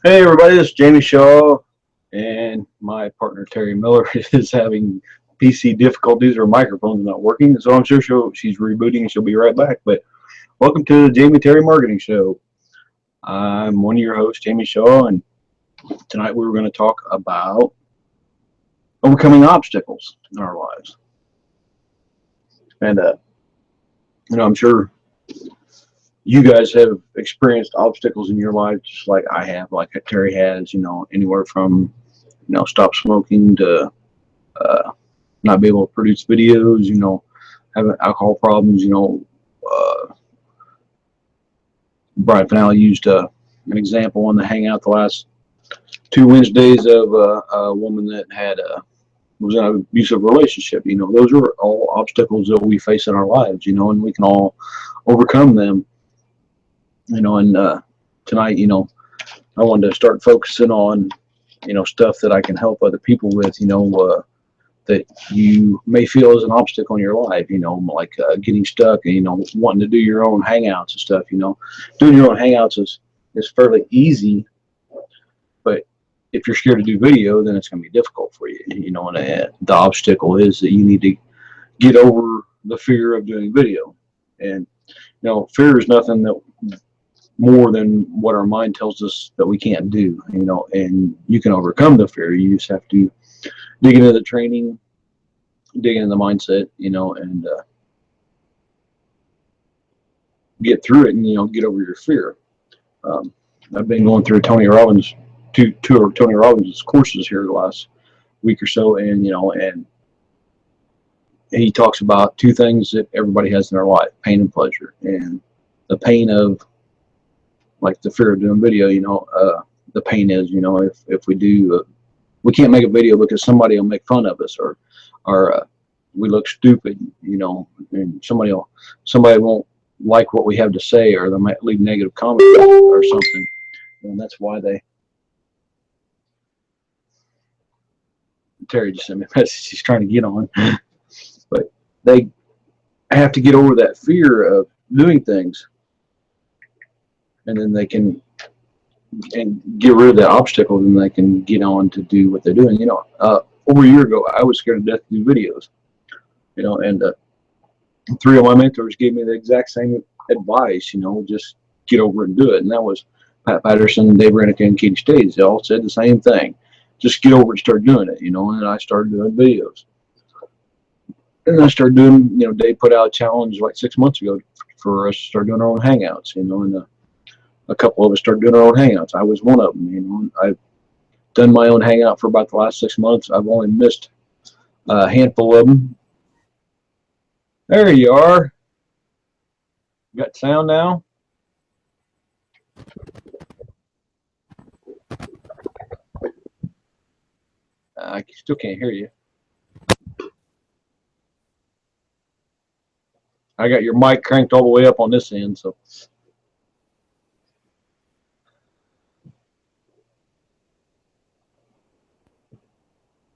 Hey everybody, this is Jamie Shaw, and my partner Terry Miller is having PC difficulties. Her microphone's not working, so I'm sure she's rebooting and she'll be right back. But welcome to the Jamie Terry Marketing Show. I'm one of your hosts, Jamie Shaw, and tonight we're going to talk about overcoming obstacles in our lives. And I'm sure you guys have experienced obstacles in your life just like I have, like Terry has. Anywhere from stop smoking to not be able to produce videos, having alcohol problems. Brian Finale used an example on the Hangout the last two Wednesdays of a woman that was in an abusive relationship. Those are all obstacles that we face in our lives, and we can all overcome them. And tonight, I wanted to start focusing on, stuff that I can help other people with, that you may feel as an obstacle in your life, like getting stuck and, wanting to do your own hangouts and stuff. Doing your own hangouts is fairly easy, but if you're scared to do video, then it's going to be difficult for you, and the obstacle is that you need to get over the fear of doing video. And, fear is nothing that more than what our mind tells us that we can't do, and you can overcome the fear. You just have to dig into the training, dig into the mindset, and get through it and, get over your fear. I've been going through two of Tony Robbins' courses here the last week or so, and, and he talks about two things that everybody has in their life: pain and pleasure. And the pain of, like, the fear of doing video, the pain is, if we do, we can't make a video because somebody will make fun of us, or we look stupid, and somebody won't like what we have to say, or they might leave negative comments or something. And that's why Terry just sent me a message. He's trying to get on, but they have to get over that fear of doing things, and then they can get rid of that obstacle, and they can get on to do what they're doing. Over a year ago, I was scared to death to do videos, and three of my mentors gave me the exact same advice, just get over it and do it. And that was Pat Patterson, Dave Renick, and Katie States. They all said the same thing: just get over it and start doing it. And I started doing videos, and I started doing, Dave put out a challenge like 6 months ago for us to start doing our own hangouts, and a couple of us started doing our own hangouts. I was one of them. I've done my own hangout for about the last 6 months. I've only missed a handful of them. There you are. Got sound now? I still can't hear you. I got your mic cranked all the way up on this end, so.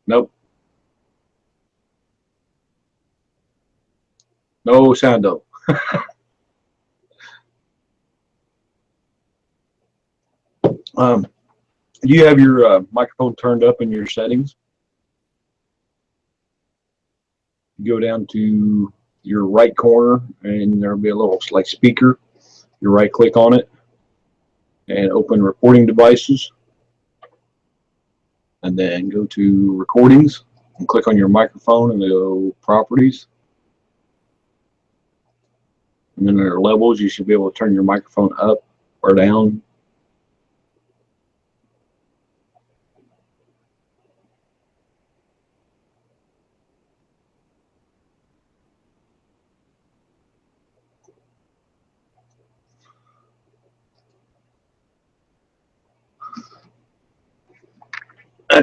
Nope. No sound though. Do you have your microphone turned up in your settings? You go down to your right corner, and there'll be a little like speaker. You right click on it and open recording devices, and then go to recordings and click on your microphone and go properties. And then there are levels. You should be able to turn your microphone up or down.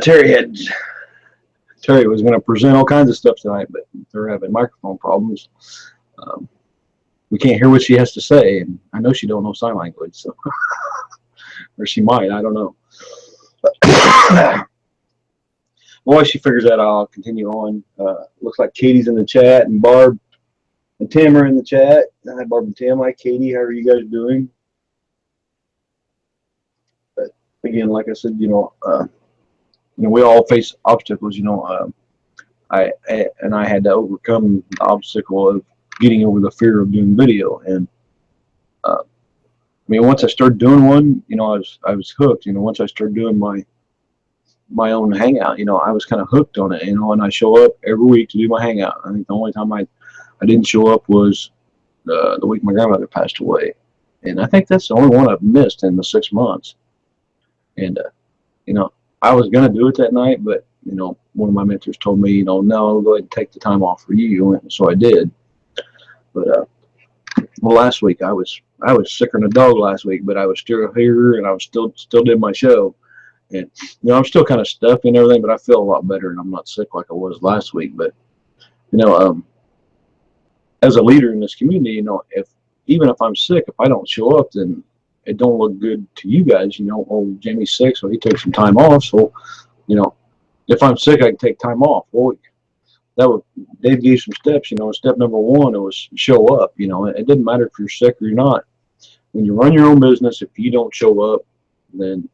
Terry was going to present all kinds of stuff tonight, but they're having microphone problems. We can't hear what she has to say, and I know she don't know sign language, so or she might, I don't know. While she figures that out, I'll continue on. Looks like Katie's in the chat, and Barb and Tim are in the chat. Hi, Barb and Tim. Hi, Katie. How are you guys doing? But we again, like I said, we all face obstacles. I had to overcome the obstacle of getting over the fear of doing video. And once I started doing one, I was hooked. Once I started doing my own hangout, I was kind of hooked on it. And I show up every week to do my hangout. I think the only time I didn't show up was the week my grandmother passed away, and I think that's the only one I've missed in the 6 months. And I was gonna do it that night, but one of my mentors told me, no, go ahead and take the time off for you, and so I did. But well, last week I was sicker than a dog last week, but I was still here, and I was still did my show. And I'm still kind of stuffy and everything, but I feel a lot better, and I'm not sick like I was last week. But as a leader in this community, even if I'm sick, if I don't show up, then it don't look good to you guys. Oh, Jamie's sick, so he took some time off. So, if I'm sick, I can take time off. Well, Dave gave some steps. Step number one, it was show up. It doesn't matter if you're sick or you're not. When you run your own business, if you don't show up, then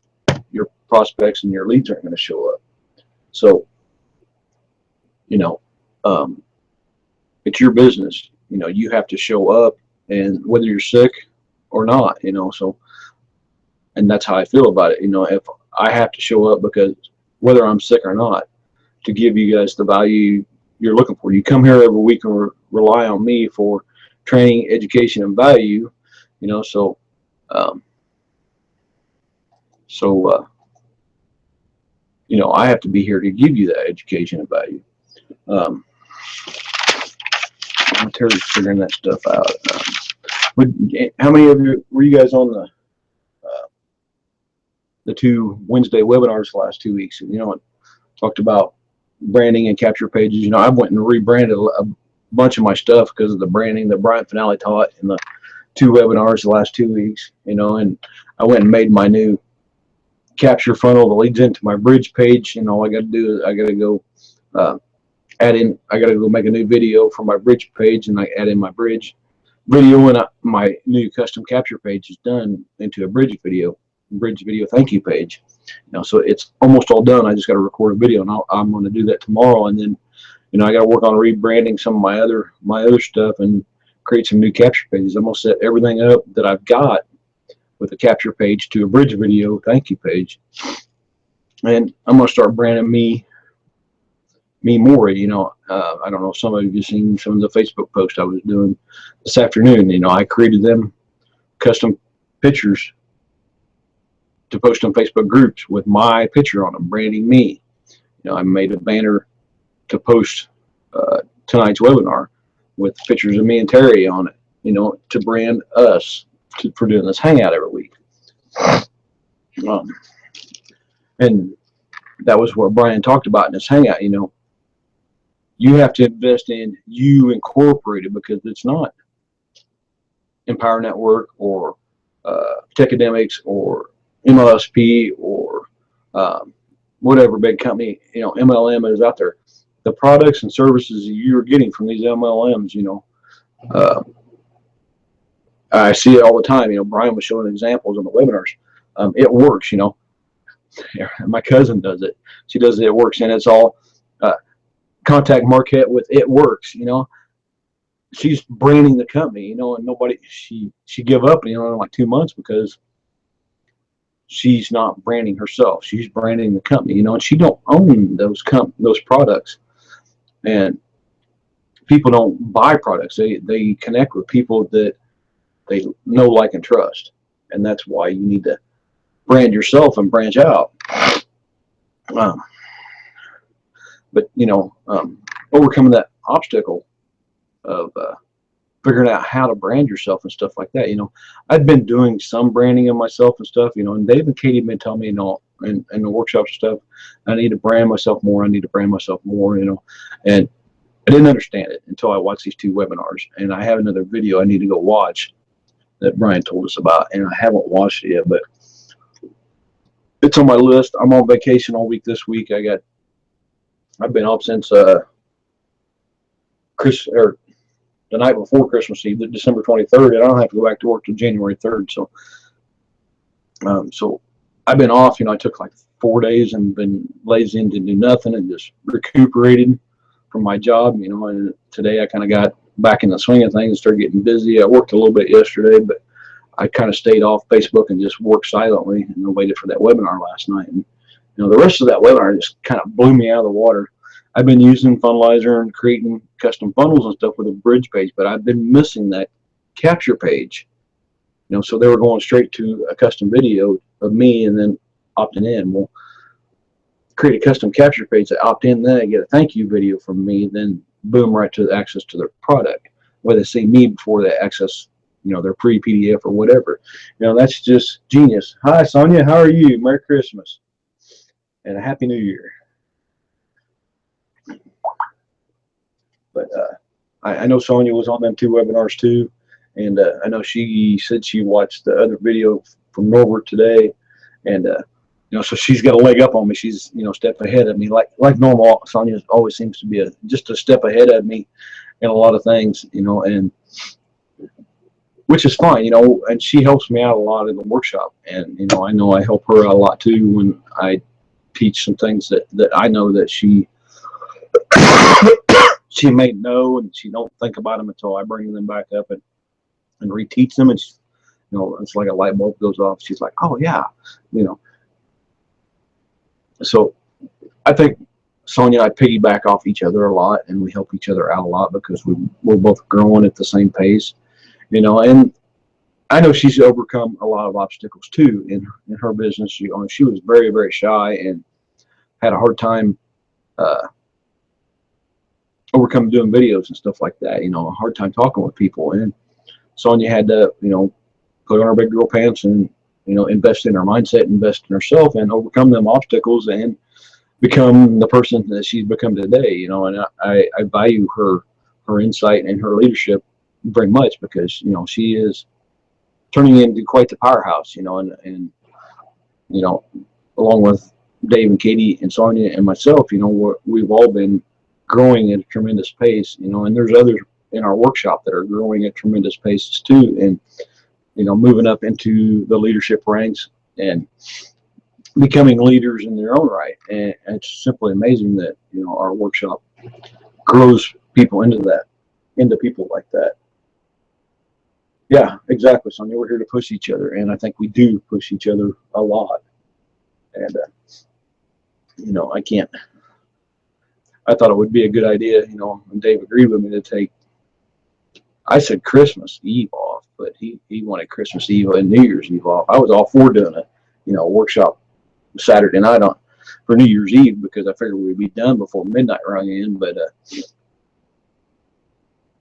your prospects and your leads aren't going to show up. So, it's your business. You have to show up, and whether you're sick or not, so, and that's how I feel about it. If I have to show up, because whether I'm sick or not, to give you guys the value you're looking for. You come here every week and rely on me for training, education, and value, so I have to be here to give you that education and value. Teri's figuring that stuff out. How many of you were you guys on the 2 Wednesday webinars the last 2 weeks? Talked about branding and capture pages. I went and rebranded a bunch of my stuff because of the branding that Brian Finale taught in the 2 webinars the last 2 weeks. And I went and made my new capture funnel that leads into my bridge page. All I got to do is I got to go I got to go make a new video for my bridge page, and I add in my bridge video, and my new custom capture page is done into a bridge video thank you page. So it's almost all done. I just got to record a video, and I'm going to do that tomorrow. And then, I got to work on rebranding some of my other stuff and create some new capture pages. I'm going to set everything up that I've got with a capture page to a bridge video thank you page, and I'm going to start branding me more. I don't know if some of you have seen some of the Facebook posts I was doing this afternoon. I created them custom pictures to post on Facebook groups with my picture on them, branding me. I made a banner to post tonight's webinar with pictures of me and Teri on it, to brand us for doing this hangout every week. And that was what Brian talked about in this hangout. You have to invest in you Incorporated, because it's not Empower Network or Techademics or MLSP or whatever big company, MLM is out there. The products and services you're getting from these MLMs, I see it all the time. Brian was showing examples in the webinars. It works, My cousin does it. She does it. It works, and it's all contact Marquette with it works. She's branding the company. And nobody. She give up, in like 2 months because she's not branding herself. She's branding the company. And she don't own those products. And people don't buy products. They connect with people that they know, like, and trust. And that's why you need to brand yourself and branch out. But overcoming that obstacle of figuring out how to brand yourself and stuff like that. I've been doing some branding of myself and stuff. And Dave and Katie have been telling me, in the workshops and stuff, I need to brand myself more. And I didn't understand it until I watched these 2 webinars. And I have another video I need to go watch that Brian told us about, and I haven't watched it yet, but it's on my list. I'm on vacation all week this week. I've been off since the night before Christmas Eve, December 23rd, and I don't have to go back to work till January 3rd. So I've been off. I took like 4 days and been lazy and didn't do nothing and just recuperated from my job. And today I kind of got back in the swing of things and started getting busy. I worked a little bit yesterday, but I kind of stayed off Facebook and just worked silently and waited for that webinar last night. And the rest of that webinar just kind of blew me out of the water. I've been using Funnelizer and creating custom funnels and stuff with a bridge page, but I've been missing that capture page. So they were going straight to a custom video of me and then opting in. Well, create a custom capture page, they opt in, then they get a thank you video from me, then boom, right to the access to their product, where they see me before they access their pre-PDF or whatever. That's just genius. Hi Sonia, how are you? Merry Christmas and a Happy New Year. But I know Sonia was on them 2 webinars too, and I know she said she watched the other video from Norbert today, and so she's got a leg up on me. She's a step ahead of me, like normal. Sonia always seems to be just a step ahead of me in a lot of things, and which is fine, and she helps me out a lot in the workshop, and I know I help her out a lot too when I teach some things that I know that she she may know and she don't think about them until I bring them back up and reteach them, and she, it's like a light bulb goes off. She's like, oh yeah, So I think Sonia and I piggyback off each other a lot, and we help each other out a lot because we're both growing at the same pace, and I know she's overcome a lot of obstacles too in her business. She was very, very shy and had a hard time overcome doing videos and stuff like that, a hard time talking with people. And Sonia had to, put on her big girl pants and, invest in her mindset, invest in herself, and overcome them obstacles and become the person that she's become today, and I value her insight and her leadership very much because, she is turning into quite the powerhouse, and along with Dave and Katie and Sonia and myself, we've all been growing at a tremendous pace, and there's others in our workshop that are growing at tremendous paces too, and moving up into the leadership ranks and becoming leaders in their own right. And it's simply amazing that our workshop grows people into people like that. Yeah, exactly, Sonia. We're here to push each other, and I think we do push each other a lot. And I thought it would be a good idea, and Dave agreed with me to take, I said Christmas Eve off, but he wanted Christmas Eve and New Year's Eve off. I was all for doing a workshop Saturday night for New Year's Eve because I figured we'd be done before midnight rung in. But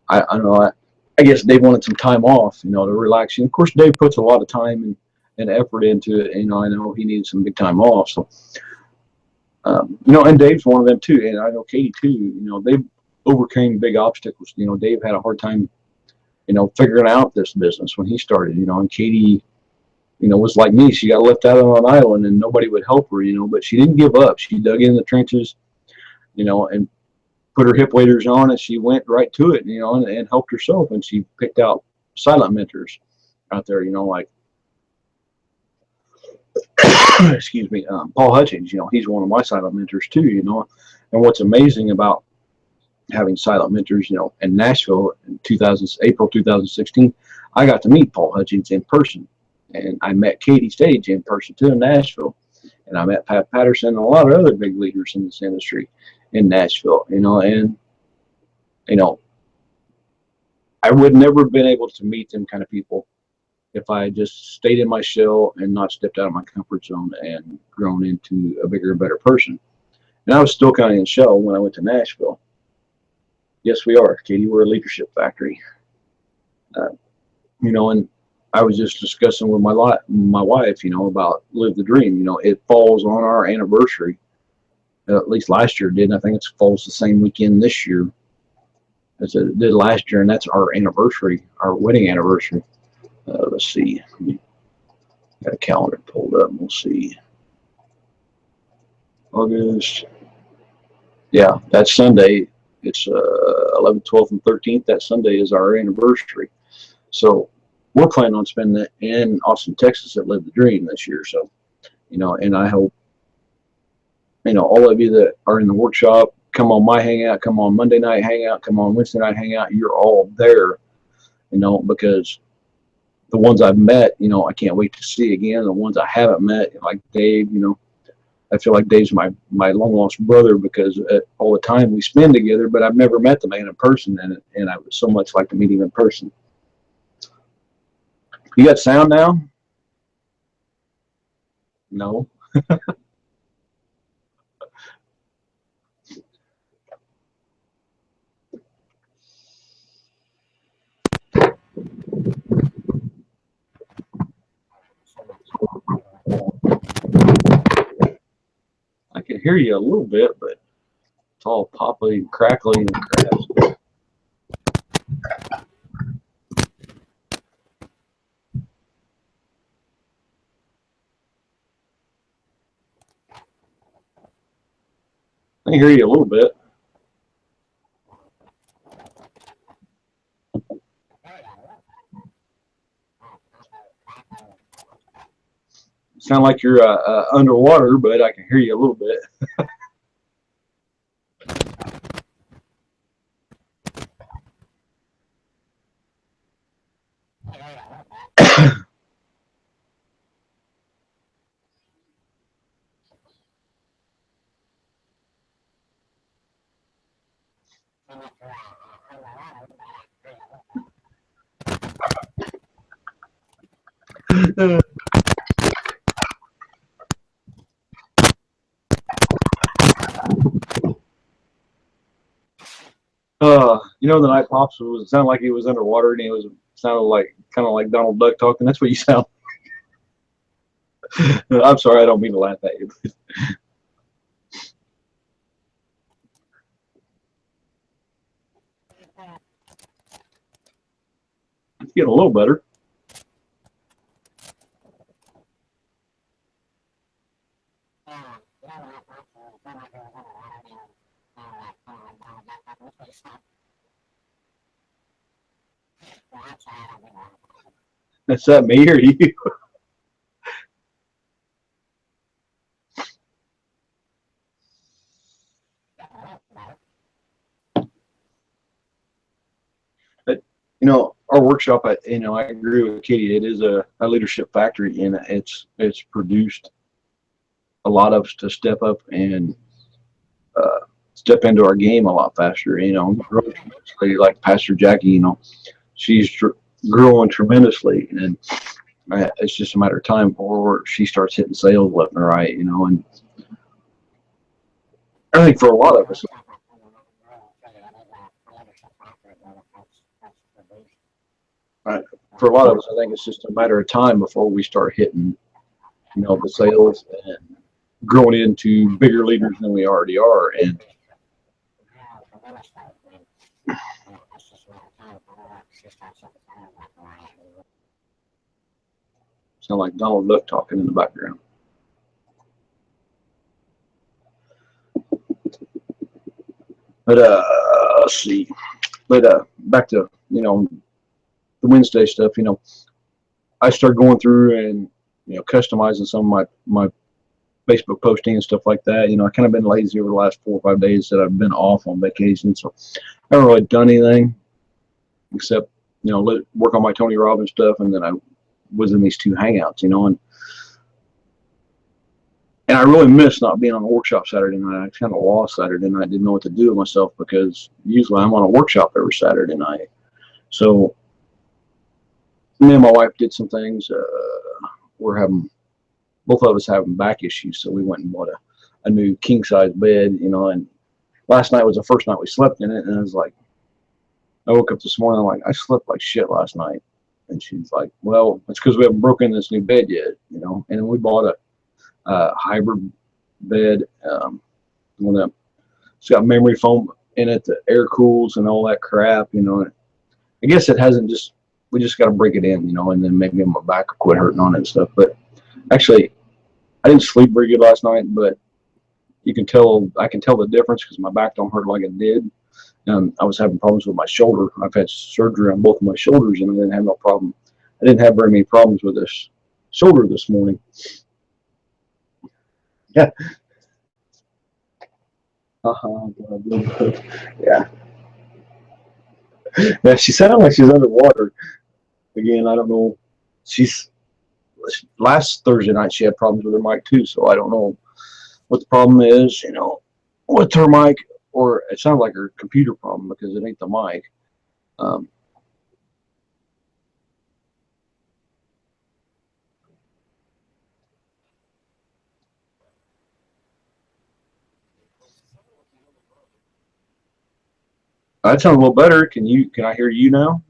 I don't know. I guess Dave wanted some time off, to relax. And of course, Dave puts a lot of time and effort into it. I know he needs some big time off. So, and Dave's one of them too. And I know Katie too. They overcame big obstacles. Dave had a hard time, figuring out this business when he started. And Katie, was like me. She got left out on an island and nobody would help her. But she didn't give up. She dug in the trenches, and put her hip waders on, and she went right to it, and helped herself. And she picked out silent mentors out there, like, excuse me, Paul Hutchings. He's one of my silent mentors too. And what's amazing about having silent mentors, in Nashville in April 2016, I got to meet Paul Hutchings in person, and I met Katie Stage in person too in Nashville, and I met Pat Patterson and a lot of other big leaders in this industry in Nashville, and I would never have been able to meet them kind of people if I had just stayed in my shell and not stepped out of my comfort zone and grown into a bigger and better person. And I was still kind of in shell when I went to Nashville. Yes, we are, Katie. We're a leadership factory. And I was just discussing with my wife, about Live the Dream. It falls on our anniversary. At least last year it did. I think it falls the same weekend this year as it did last year, and that's our anniversary, our wedding anniversary. Let's see. Got a calendar pulled up. We'll see. August. Yeah, that's Sunday. It's 11th, 12th, and 13th. That Sunday is our anniversary. So we're planning on spending it in Austin, Texas at Live the Dream this year. So you know, and I hope, you know, all of you that are in the workshop, come on my hangout, come on Monday night hangout, come on Wednesday night hangout. You're all there, you know, because the ones I've met, you know, I can't wait to see again. The ones I haven't met, like Dave, you know, I feel like Dave's my long lost brother because all the time we spend together, but I've never met the man in person, and I would so much like to meet him in person. You got sound now? No. I can hear you a little bit, but it's all poppy and crackly and crap. I can hear you a little bit. Sound like you're underwater, but I can hear you a little bit. You know, the night pops was, it sounded like he was underwater, and he was sounded like kind of like Donald Duck talking. That's what you sound. I'm sorry, I don't mean to laugh at you. It's getting a little better. Is that me or you? But you know, our workshop, you know, I agree with Katie. It is a leadership factory, and it's produced a lot of us to step up and step into our game a lot faster. You know, like Pastor Jackie, you know, she's growing tremendously, and it's just a matter of time before she starts hitting sales left and right. You know, and I think for a lot of us, for a lot of us, I think it's just a matter of time before we start hitting, you know, the sales and growing into bigger leaders than we already are. And sound like Donald Duck talking in the background. But let's see. But back to, you know, the Wednesday stuff. You know, I started going through and, you know, customizing some of my Facebook posting and stuff like that. You know, I kind of been lazy over the last 4 or 5 days that I've been off on vacation, so I haven't really done anything except, you know, work on my Tony Robbins stuff, and then I was in these 2 hangouts, you know, and I really missed not being on a workshop Saturday night. I kind of lost Saturday night. Didn't know what to do with myself because usually I'm on a workshop every Saturday night. So me and my wife did some things. Both of us having back issues, so we went and bought a new king size bed, you know. And last night was the first night we slept in it, and I was like, I woke up this morning, I'm like, I slept like shit last night. And she's like, well, it's because we haven't broken this new bed yet, you know. And we bought a hybrid bed, one that it's got memory foam in it, the air cools and all that crap, you know. I guess it hasn't just, we just got to break it in, you know, and then maybe my back will quit hurting on it and stuff. But actually, I didn't sleep very good last night, but I can tell the difference because my back don't hurt like it did. I was having problems with my shoulder. I've had surgery on both of my shoulders, and I didn't have no problem. I didn't have very many problems with this shoulder this morning. Yeah. Uh-huh. Blah, blah, blah. Yeah. Yeah, she sounded like she's underwater. Again, I don't know. She's last Thursday night she had problems with her mic too, so I don't know what the problem is, with her mic, or it sounds like her computer problem because it ain't the mic. Um, that sounds a little better. Can I hear you now?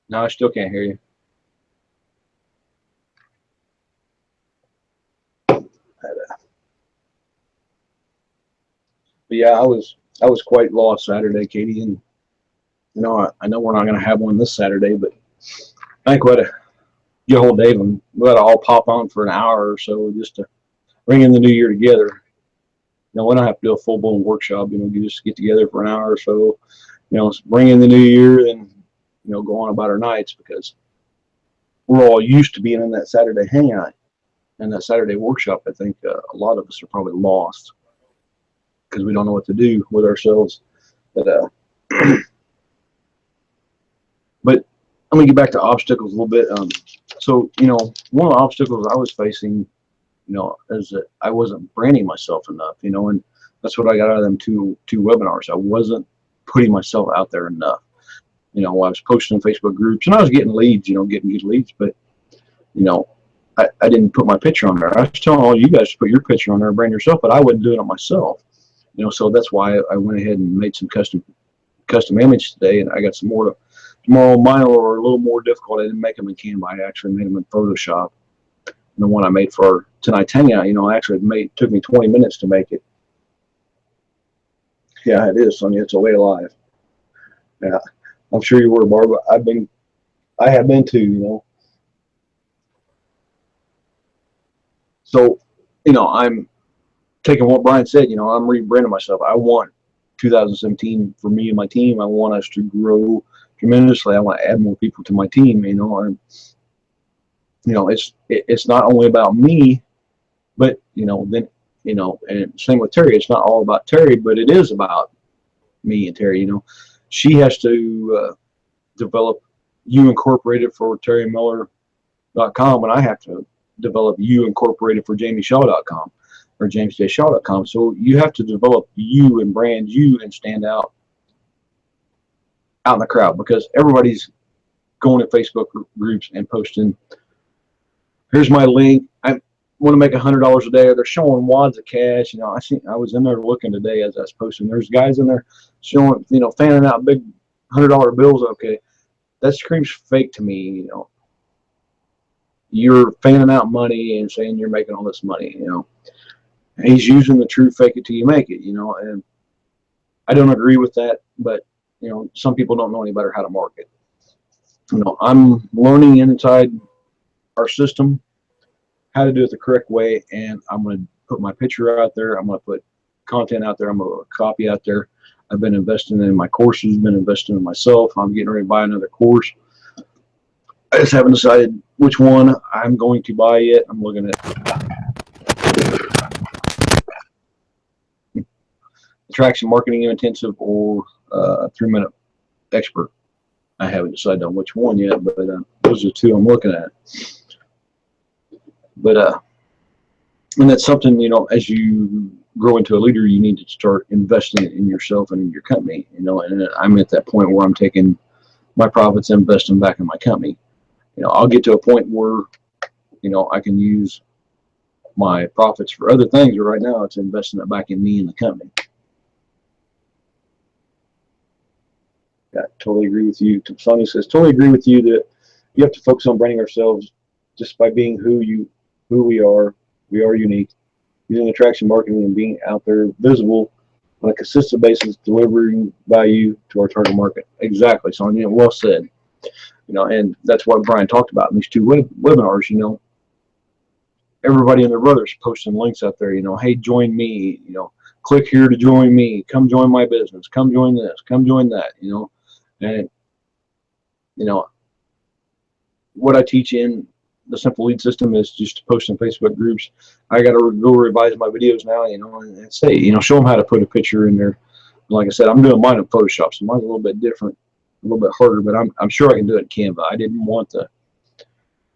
No, I still can't hear you. But yeah, I was quite lost Saturday, Katie, and I know we're not going to have one this Saturday, but I think we had to get a hold of Dave and we had to all pop on for an hour or so just to bring in the new year together. We don't have to do a full blown workshop. You just get together for an hour or so. Bring in the new year and go on about our nights because we're all used to being in that Saturday hangout and that Saturday workshop. I think a lot of us are probably lost because we don't know what to do with ourselves. But but let me get back to obstacles a little bit. So one of the obstacles I was facing, is that I wasn't branding myself enough. And that's what I got out of them two webinars. I wasn't putting myself out there enough. I was posting in Facebook groups and I was getting leads, getting good leads, but I didn't put my picture on there. I was telling all you guys to put your picture on there and brand yourself, but I wasn't doing it myself. So that's why I went ahead and made some custom image today, and I got some more tomorrow. Mine were a little more difficult. I didn't make them in Canva. I actually made them in Photoshop. And the one I made for tonight's hangout, took me 20 minutes to make it. Yeah, it is, Sonia. It's a way of life. Yeah, I'm sure you were, Barbara. I have been too. So, I'm taking what Brian said. I'm rebranding myself. I want 2017 for me and my team. I want us to grow tremendously. I want to add more people to my team. And it's not only about me, but then and same with Teri. It's not all about Teri, but it is about me and Teri. She has to develop You Incorporated for TeriMiller.com, and I have to develop You Incorporated for JamieShaw.com or JamesJShaw.com. So you have to develop you and brand you and stand out in the crowd because everybody's going to Facebook groups and posting, here's my link. I want to make $100 a day. They're showing wads of cash. I was in there looking today as I was posting. There's guys in there showing, fanning out big $100 bills. Okay, that screams fake to me. You're fanning out money and saying you're making all this money. He's using the true fake it till you make it. And I don't agree with that, but some people don't know any better how to market. I'm learning inside our system how to do it the correct way, and I'm going to put my picture out there. I'm going to put content out there. I'm going to put copy out there. I've been investing in my courses, been investing in myself. I'm getting ready to buy another course. I just haven't decided which one I'm going to buy yet. I'm looking at attraction marketing intensive or 3-minute expert. I haven't decided on which one yet, but those are two I'm looking at. But and that's something, as you grow into a leader, you need to start investing in yourself and in your company. And I'm at that point where I'm taking my profits and investing back in my company. I'll get to a point where I can use my profits for other things, but right now it's investing it back in me and the company. Yeah, totally agree with you. Sonia says, totally agree with you that you have to focus on branding ourselves just by being who we are. We are unique. Using attraction marketing and being out there visible on a consistent basis, delivering value to our target market. Exactly, Sonia. Well said. And that's what Brian talked about in these two webinars. Everybody and their brothers posting links out there. Hey, join me. click here to join me, come join my business, come join this, come join that, you know. And you know, what I teach in the simple lead system is just to post in Facebook groups. I got to go revise my videos now, you know, and say, you know, show them how to put a picture in there. Like I said, I'm doing mine in Photoshop, so mine's a little bit different, a little bit harder, but I'm sure I can do it in Canva.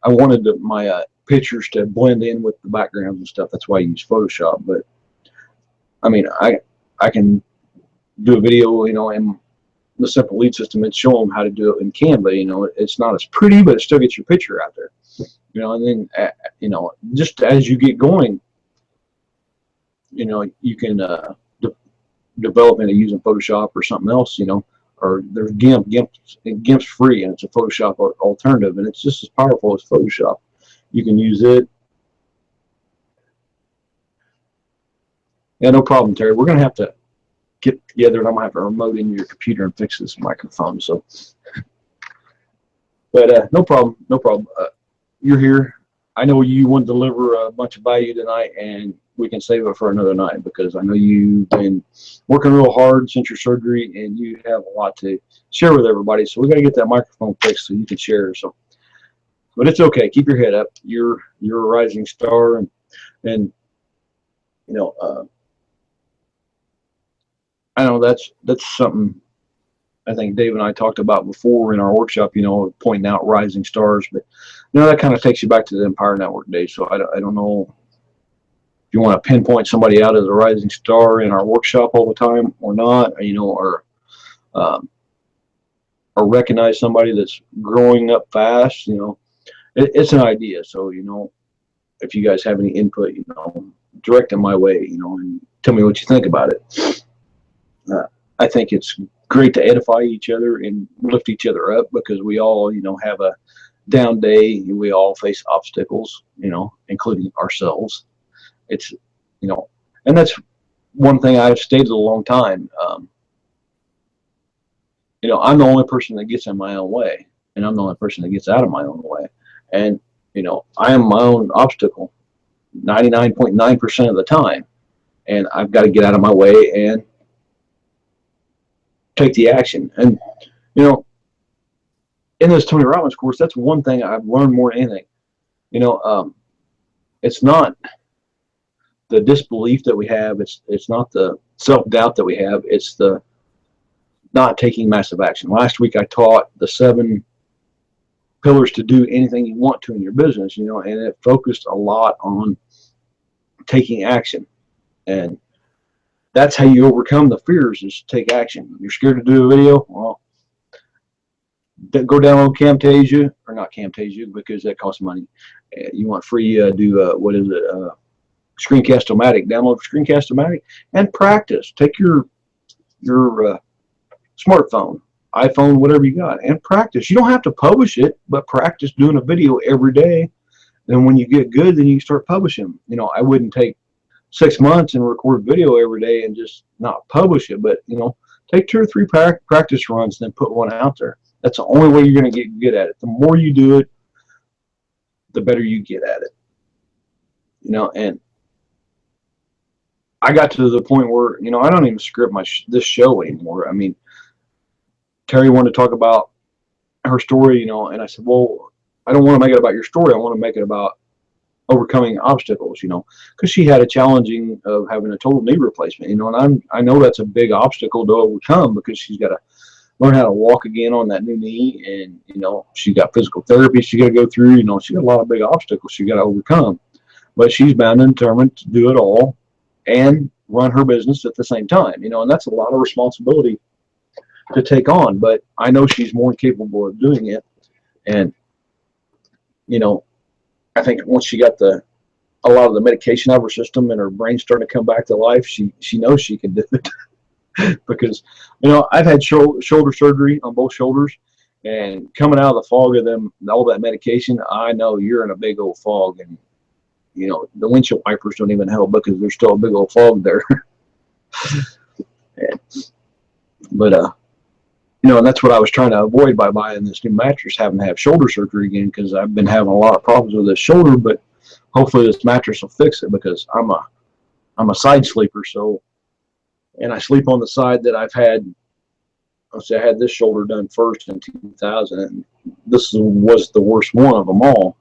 I wanted my pictures to blend in with the backgrounds and stuff. That's why I use Photoshop. But I mean, I can do a video, you know, in the simple lead system and show them how to do it in Canva. You know, it's not as pretty, but it still gets your picture out there. You know, and then you know, just as you get going, you know, you can develop into using Photoshop or something else. You know, or there's GIMP. GIMP's free, and it's a Photoshop alternative, and it's just as powerful as Photoshop. You can use it. Yeah, no problem, Terry. We're gonna have to get together, and I'm gonna have to remote in your computer and fix this microphone. So, but no problem, no problem. You're here. I know you want to deliver a bunch of value tonight, and we can save it for another night because I know you've been working real hard since your surgery, and you have a lot to share with everybody. So we got to get that microphone fixed so you can share. So, but it's okay. Keep your head up. You're a rising star, and you know. I know that's something I think Dave and I talked about before in our workshop, you know, pointing out rising stars. But, you know, that kind of takes you back to the Empire Network days. So I don't know if you want to pinpoint somebody out as a rising star in our workshop all the time or not, you know, or recognize somebody that's growing up fast, you know. It's an idea. So, you know, if you guys have any input, you know, direct them my way, you know, and tell me what you think about it. I think it's great to edify each other and lift each other up because we all, you know, have a down day. We all face obstacles, you know, including ourselves. It's, you know, and that's one thing I've stated a long time. You know, I'm the only person that gets in my own way, and I'm the only person that gets out of my own way. And, you know, I am my own obstacle 99.9% of the time. And I've got to get out of my way and take the action. And, you know, in this Tony Robbins course, that's one thing I've learned more than anything. You know, it's not the disbelief that we have. It's not the self-doubt that we have. It's the not taking massive action. Last week I taught the 7 pillars to do anything you want to in your business, you know, and it focused a lot on taking action. And that's how you overcome the fears, is take action. You're scared to do a video? Well, go download Camtasia, or not Camtasia because that costs money. You want free, do, what is it, Screencast-O-Matic. Download Screencast-O-Matic and practice. Take your smartphone, iPhone, whatever you got, and practice. You don't have to publish it, but practice doing a video every day. Then when you get good, then you start publishing. You know, I wouldn't take 6 months and record video every day and just not publish it, but, you know, take 2 or 3 practice runs and then put one out there. That's the only way you're going to get good at it. The more you do it, the better you get at it. You know, and I got to the point where, you know, I don't even script this show anymore. I mean, Teri wanted to talk about her story, you know, and I said, well, I don't want to make it about your story. I want to make it about overcoming obstacles, you know, because she had a challenging of having a total knee replacement, you know, and I know that's a big obstacle to overcome because she's got to learn how to walk again on that new knee, and, you know, she got physical therapy she got to go through, you know, she got a lot of big obstacles she got to overcome, but she's bound and determined to do it all and run her business at the same time, you know, and that's a lot of responsibility to take on, but I know she's more capable of doing it. And, you know, I think once she got a lot of the medication out of her system and her brain starting to come back to life, she knows she can do it. Because, you know, I've had shoulder surgery on both shoulders, and coming out of the fog of all that medication, I know you're in a big old fog, and, you know, the windshield wipers don't even help because there's still a big old fog there. But you know, and that's what I was trying to avoid by buying this new mattress, having to have shoulder surgery again, because I've been having a lot of problems with this shoulder. But hopefully this mattress will fix it, because I'm a side sleeper, so and I sleep on the side that I've had. Let's say I had this shoulder done first in 2000, and this was the worst one of them all.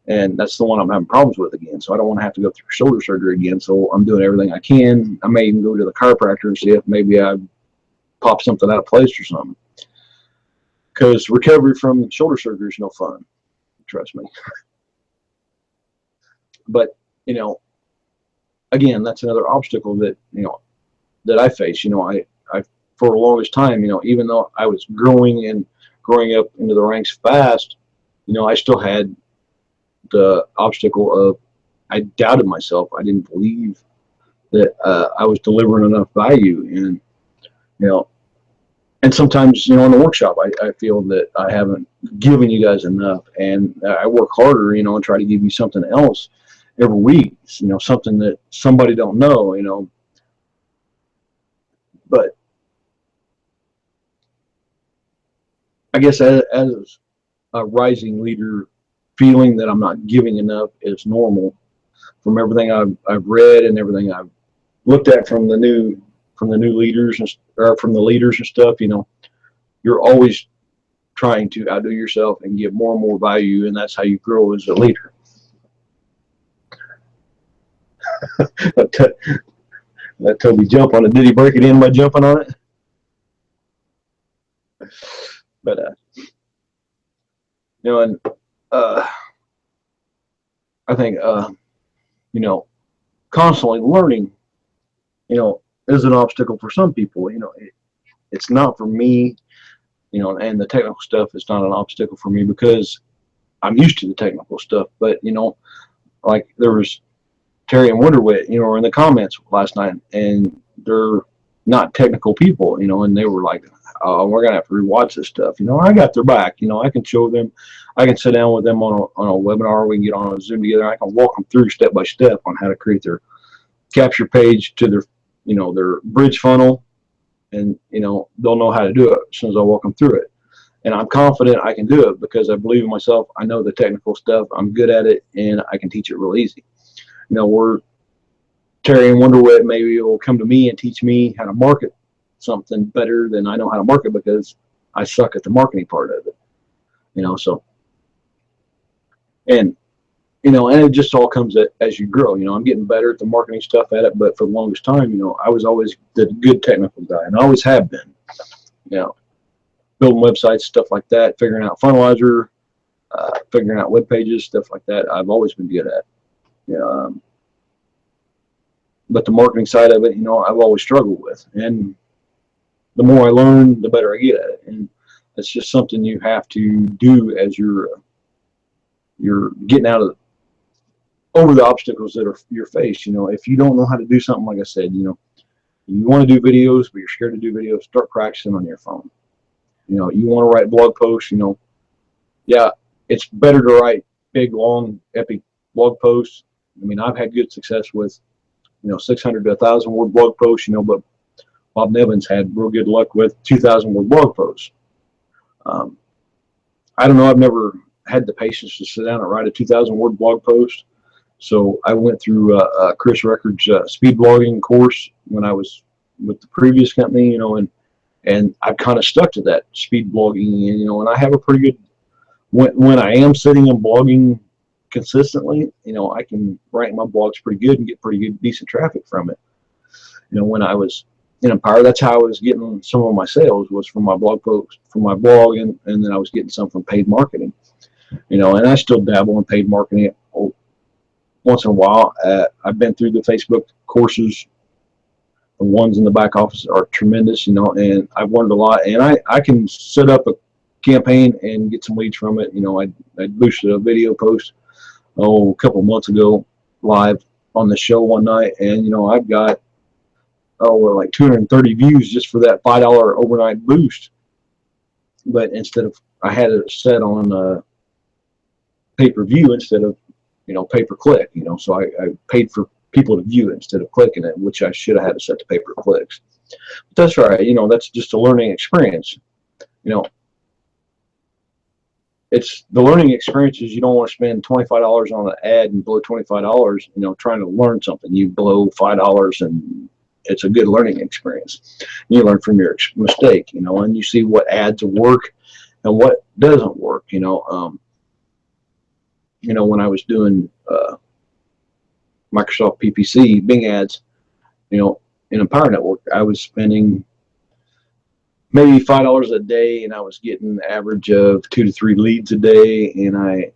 And that's the one I'm having problems with again. So I don't want to have to go through shoulder surgery again. So I'm doing everything I can. I may even go to the chiropractor and see if maybe I pop something out of place or something. Because recovery from shoulder surgery is no fun. Trust me. But, you know, again, that's another obstacle that, you know, that I face. You know, I for the longest time, you know, even though I was growing up into the ranks fast, you know, I still had the obstacle of I doubted myself. I didn't believe that I was delivering enough value, and you know, and sometimes, you know, in the workshop, I feel that I haven't given you guys enough, and I work harder, you know, and try to give you something else every week, you know, something that somebody don't know, you know, but I guess as a rising leader, feeling that I'm not giving enough is normal from everything I've read and everything I've looked at from the new leaders or from the leaders and stuff. You know, you're always trying to outdo yourself and give more and more value, and that's how you grow as a leader. Let Toby jump on it. Did he break it in by jumping on it? But you know, and I think you know, constantly learning, you know, is an obstacle for some people. You know, it's not for me. You know, and the technical stuff is not an obstacle for me because I'm used to the technical stuff. But you know, like there was Teri and Wonderwit, you know, were in the comments last night, and they're not technical people, you know, and they were like, "Oh, we're gonna have to rewatch this stuff." You know, I got their back. You know, I can show them, I can sit down with them on a webinar. We can get on a Zoom together. I can walk them through step by step on how to create their capture page to their, you know, their bridge funnel, and you know, they'll know how to do it as soon as I walk them through it. And I'm confident I can do it because I believe in myself. I know the technical stuff. I'm good at it, and I can teach it real easy. You know, where Teri and Wonderwit maybe will come to me and teach me how to market something better than I know how to market because I suck at the marketing part of it. You know, so, and you know, and it just all comes as you grow. You know, I'm getting better at the marketing stuff at it, but for the longest time, you know, I was always the good technical guy, and I always have been. You know, building websites, stuff like that, figuring out funnelizer, figuring out web pages, stuff like that. I've always been good at. You know, but the marketing side of it, you know, I've always struggled with, and the more I learn, the better I get at it, and it's just something you have to do as you're getting out of over the obstacles that are you're faced. You know, if you don't know how to do something, like I said, you know, you want to do videos, but you're scared to do videos, start practicing on your phone. You know, you want to write blog posts, you know, yeah, it's better to write big, long, epic blog posts. I mean, I've had good success with, you know, 600 to 1,000 word blog posts, you know, but Bob Nevins had real good luck with 2,000 word blog posts. I don't know, I've never had the patience to sit down and write a 2,000 word blog post. So I went through Chris Records' speed blogging course when I was with the previous company, you know, and I've kind of stuck to that speed blogging, and, you know, and I have a pretty good, when I am sitting and blogging consistently, you know, I can rank my blogs pretty good and get pretty good, decent traffic from it. You know, when I was in Empire, that's how I was getting some of my sales, was from my blog posts, from my blog, and then I was getting some from paid marketing. You know, and I still dabble in paid marketing once in a while. I've been through the Facebook courses. The ones in the back office are tremendous, you know, and I've learned a lot. And I can set up a campaign and get some leads from it. You know, I boosted a video post a couple months ago live on the show one night, and you know, I've got like 230 views just for that $5 overnight boost. But instead of, I had it set on pay-per-view instead of, you know, pay-per-click, you know, so I paid for people to view it instead of clicking it, which I should have had to set to pay-per-clicks. But that's right, you know, that's just a learning experience. You know, it's the learning experiences. You don't want to spend $25 on an ad and blow $25, you know, trying to learn something. You blow $5 and it's a good learning experience. You learn from your mistake, you know, and you see what ads work and what doesn't work. When I was doing Microsoft PPC Bing ads, in a Power Network, I was spending maybe $5 a day, and I was getting an average of 2 to 3 leads a day. And out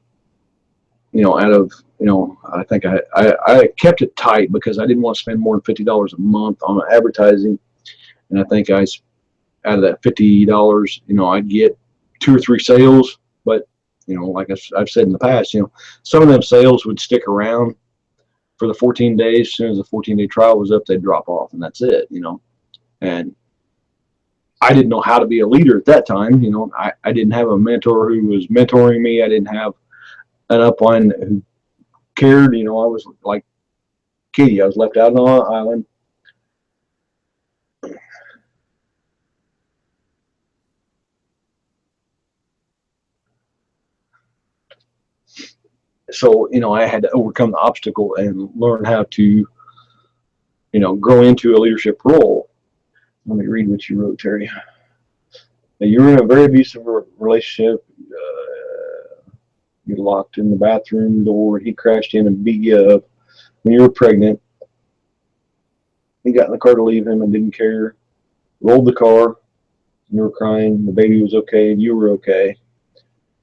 of, I think I kept it tight because I didn't want to spend more than $50 a month on advertising. And I think out of that $50, I'd get 2 or 3 sales. But, like I've said in the past, some of them sales would stick around for the 14 days. As soon as the 14-day trial was up, they'd drop off, and that's it, And I didn't know how to be a leader at that time. I didn't have a mentor who was mentoring me. I didn't have an upline who cared. I was like Katie. I was left out on an island. So, I had to overcome the obstacle and learn how to, grow into a leadership role. Let me read what you wrote, Terry. Now, you were in a very abusive relationship. You locked in the bathroom door. He crashed in and beat you up when you were pregnant. He got in the car to leave him and didn't care. Rolled the car. You were crying. The baby was okay and you were okay.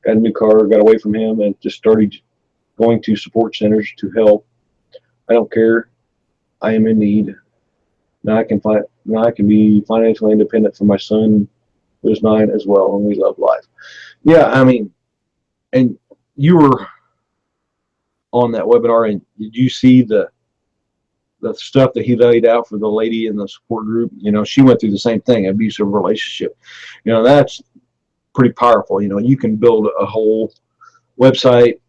Got a new car, got away from him, and just started going to support centers to help. I don't care. I am in need. Now I can be financially independent for my son, who's 9 as well, and we love life. Yeah, and you were on that webinar, and did you see the stuff that he laid out for the lady in the support group? She went through the same thing, abusive relationship. That's pretty powerful. You can build a whole website,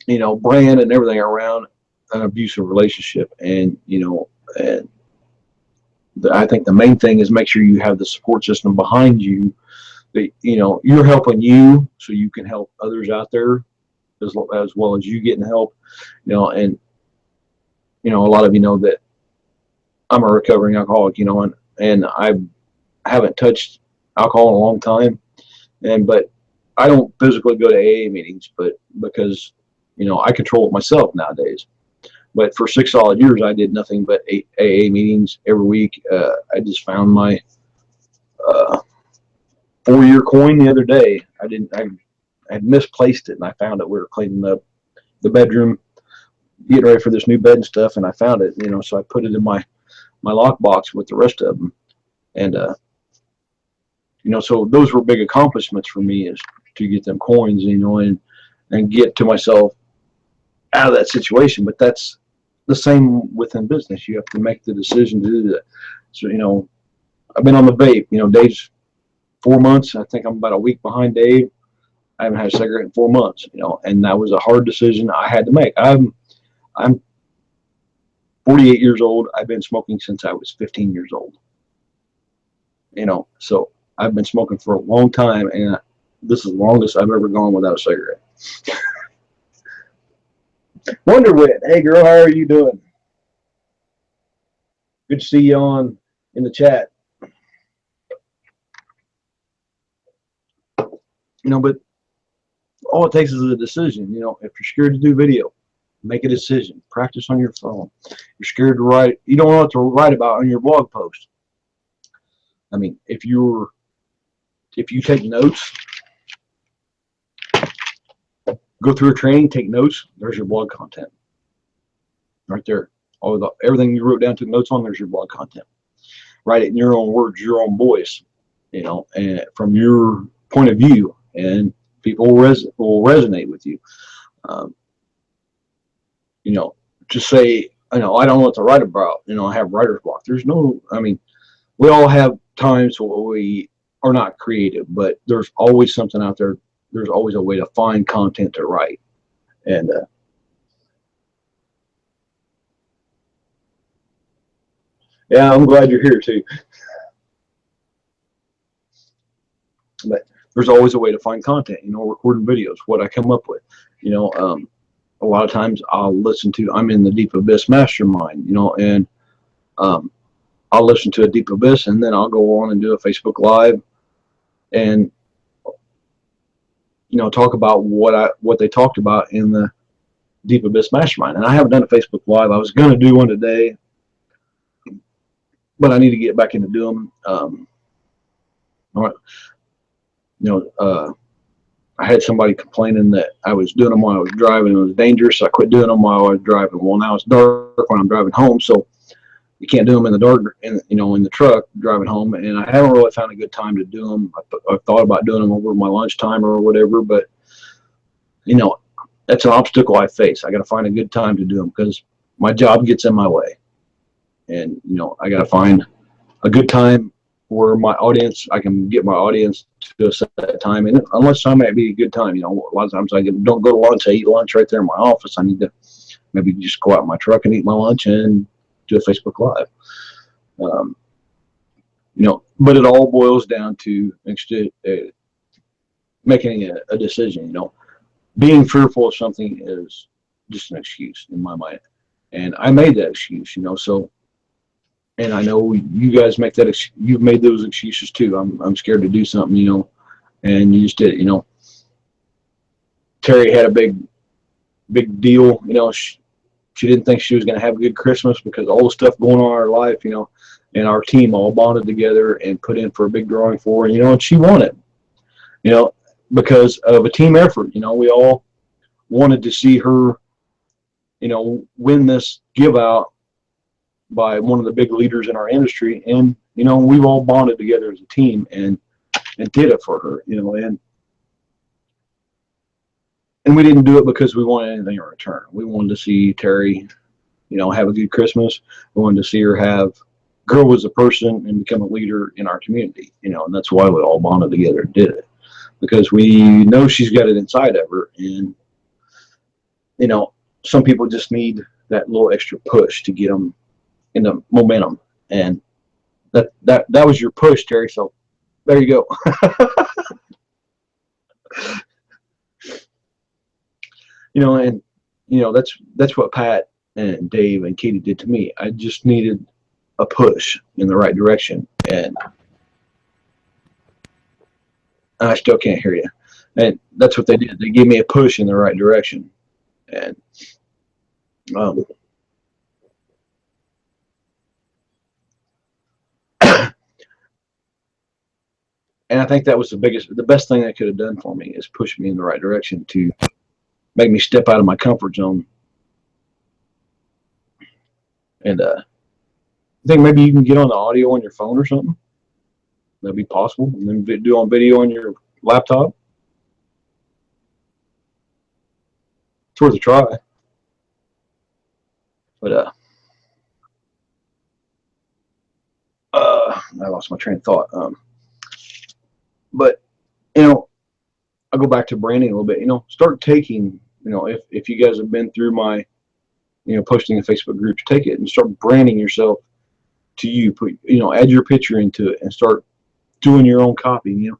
brand and everything around an abusive relationship. And, I think the main thing is make sure you have the support system behind you that, you're helping you so you can help others out there as well as you getting help, and, a lot of you know that I'm a recovering alcoholic, and I haven't touched alcohol in a long time. But I don't physically go to AA meetings, but because, I control it myself nowadays. But for 6 solid years, I did nothing but AA meetings every week. I just found my 4-year coin the other day. I had misplaced it, and I found it. We were cleaning up the bedroom, getting ready for this new bed and stuff, and I found it. So I put it in my lockbox with the rest of them. And so those were big accomplishments for me, is to get them coins, and get to myself out of that situation. But that's the same within business. You have to make the decision to do that. So, I've been on the vape. Dave's 4 months. I think I'm about a week behind Dave. I haven't had a cigarette in 4 months, and that was a hard decision I had to make. I'm 48 years old. I've been smoking since I was 15 years old. So I've been smoking for a long time, and this is the longest I've ever gone without a cigarette. Wonderwit, hey girl, how are you doing? Good to see you in the chat. But all it takes is a decision. If you're scared to do video, make a decision. Practice on your phone. You're scared to write. You don't know what to write about on your blog post. If you take notes, go through a training, take notes, there's your blog content. Right there. Everything you wrote down, took notes on, there's your blog content. Write it in your own words, your own voice, and from your point of view, and people will resonate with you. To say, I don't know what to write about, I have writer's block. There's no, we all have times where we are not creative, but there's always something out there. There's always a way to find content to write. And yeah, I'm glad you're here too. But there's always a way to find content, recording videos, what I come up with. A lot of times I'll listen to, I'm in the Deep Abyss Mastermind, and I'll listen to a Deep Abyss, and then I'll go on and do a Facebook Live, and talk about what they talked about in the Deep Abyss Mastermind. And I haven't done a Facebook Live. I was going to do one today, but I need to get back into doing them. I had somebody complaining that I was doing them while I was driving. It was dangerous, so I quit doing them while I was driving. Well, now it's dark when I'm driving home, so you can't do them in the dark, in the truck driving home. And I haven't really found a good time to do them. I've thought about doing them over my lunchtime or whatever, but that's an obstacle I face. I got to find a good time to do them because my job gets in my way, and I got to find a good time where I can get my audience to a set time. And unless time might be a good time, a lot of times I don't go to lunch. I eat lunch right there in my office. I need to maybe just go out in my truck and eat my lunch and do a Facebook Live. But it all boils down to making a decision. Being fearful of something is just an excuse in my mind, and I made that excuse. So. And I know you guys you've made those excuses too. I'm scared to do something, and you just did it. Teri had a big deal. She didn't think she was going to have a good Christmas because all the stuff going on in her life, and our team all bonded together and put in for a big drawing for her, and she won it, because of a team effort. We all wanted to see her, win this give out by one of the big leaders in our industry, and we've all bonded together as a team and did it for her, and we didn't do it because we wanted anything in return. We wanted to see Teri, have a good Christmas. We wanted to see her grow as a person and become a leader in our community, and that's why we all bonded together and did it, because we know she's got it inside of her. And some people just need that little extra push to get them into momentum, and that was your push, Teri. So there you go. And that's what Pat and Dave and Katie did to me. I just needed a push in the right direction, and I still can't hear you. And that's what they did. They gave me a push in the right direction, and and I think that was the best thing they could have done for me, is push me in the right direction to make me step out of my comfort zone. And I think maybe you can get on the audio on your phone or something. That'd be possible. And then do on video on your laptop. It's worth a try. But I lost my train of thought. But I'll go back to branding a little bit. Start taking, if you guys have been through my, posting in Facebook groups, take it and start branding yourself to you. Put, add your picture into it and start doing your own copy.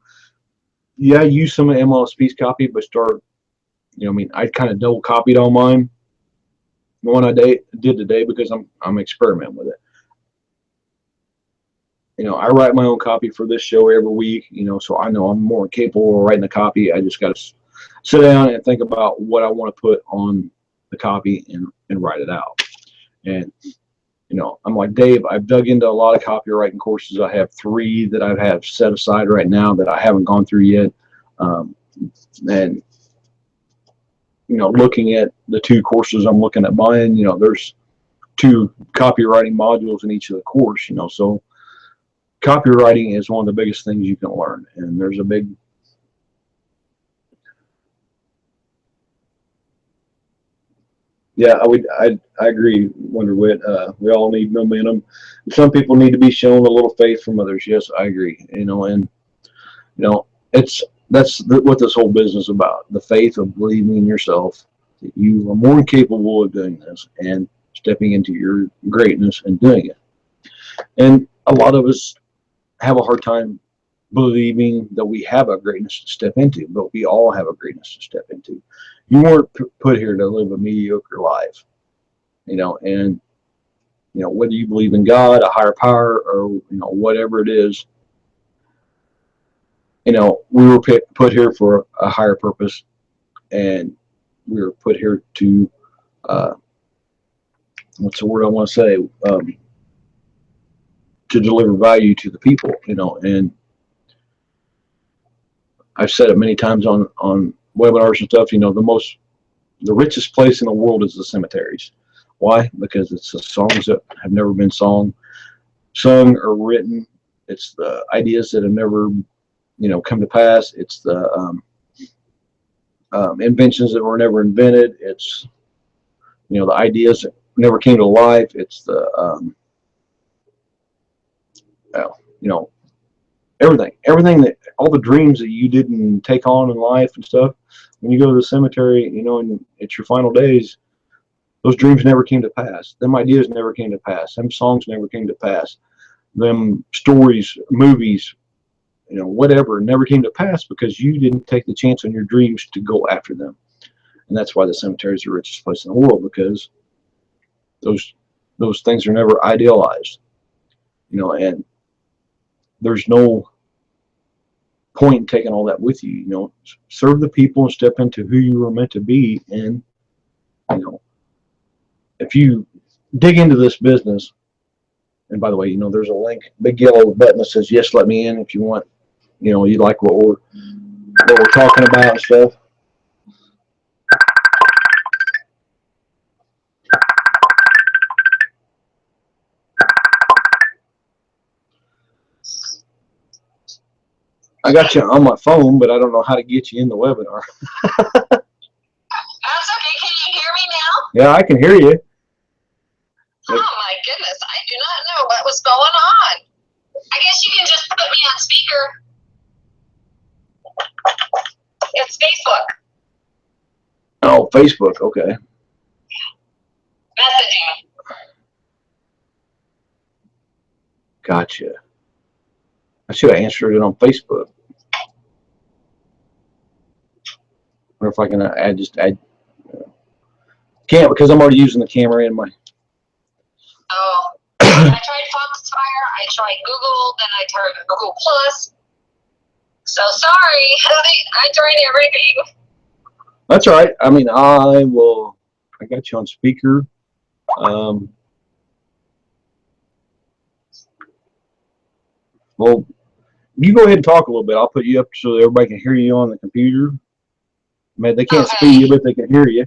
Yeah, use some of MLSP's copy, but start, I kind of double copied on mine. The one I did today because I'm experimenting with it. I write my own copy for this show every week, so I know I'm more capable of writing a copy. I just got to sit down and think about what I want to put on the copy and write it out. And, I'm like Dave, I've dug into a lot of copywriting courses. I have 3 that I have set aside right now that I haven't gone through yet. And, looking at the 2 courses I'm looking at buying, there's 2 copywriting modules in each of the course, so copywriting is one of the biggest things you can learn, and there's a big I agree, Wonderwit. We all need momentum. Some people need to be shown a little faith from others. Yes, I agree. And that's what this whole business is about, the faith of believing in yourself that you are more capable of doing this and stepping into your greatness and doing it. And a lot of us have a hard time believing that we have a greatness to step into, but we all have a greatness to step into. You weren't put here to live a mediocre life, and You know, whether you believe in God, a higher power, or whatever it is, we were put here for a higher purpose, and we were put here to what's the word I want to say? To deliver value to the people, and I've said it many times on webinars and stuff. The richest place in the world is the cemeteries. Why? Because it's the songs that have never been sung or written. It's the ideas that have never, come to pass. It's the inventions that were never invented. It's, the ideas that never came to life. It's the, everything that, all the dreams that you didn't take on in life and stuff. When you go to the cemetery, and it's your final days, those dreams never came to pass. Them ideas never came to pass. Them songs never came to pass. Them stories, movies, whatever, never came to pass because you didn't take the chance on your dreams to go after them. And that's why the cemetery is the richest place in the world, because those things are never idealized. And there's no point in taking all that with you. Serve the people and step into who you were meant to be. And if you dig into this business, and by the way, there's a link, big yellow button that says yes, let me in, if you want, you like what we're talking about and stuff. I got you on my phone, but I don't know how to get you in the webinar. That's okay. Can you hear me now? Yeah, I can hear you. Oh my goodness, I do not know what was going on. I guess you can just put me on speaker. It's Facebook. Oh, Facebook, okay. Messaging. Gotcha. I should have answered it on Facebook. Or if I can add. Can't, because I'm already using the camera in my. Oh, I tried Foxfire, I tried Google, then I tried Google Plus. So sorry, I tried everything. That's all right. I mean, I got you on speaker. Well, you go ahead and talk a little bit. I'll put you up so everybody can hear you on the computer. Man, they can't see you, but they can hear you.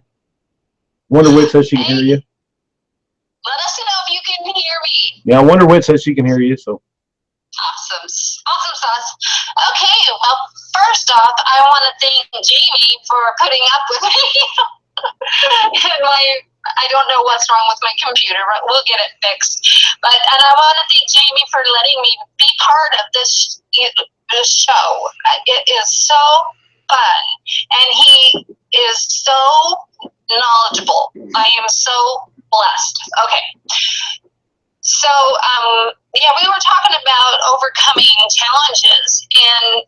Wonder Wit says she can hear you. Let us know if you can hear me. Yeah, Wonder Wit says she can hear you. So. Awesome sauce. Okay, well, first off, I want to thank Jamie for putting up with me. And I don't know what's wrong with my computer, but we'll get it fixed. And I want to thank Jamie for letting me be part of this show. It is so fun, and he is so knowledgeable. I am so blessed. Okay. So, we were talking about overcoming challenges, and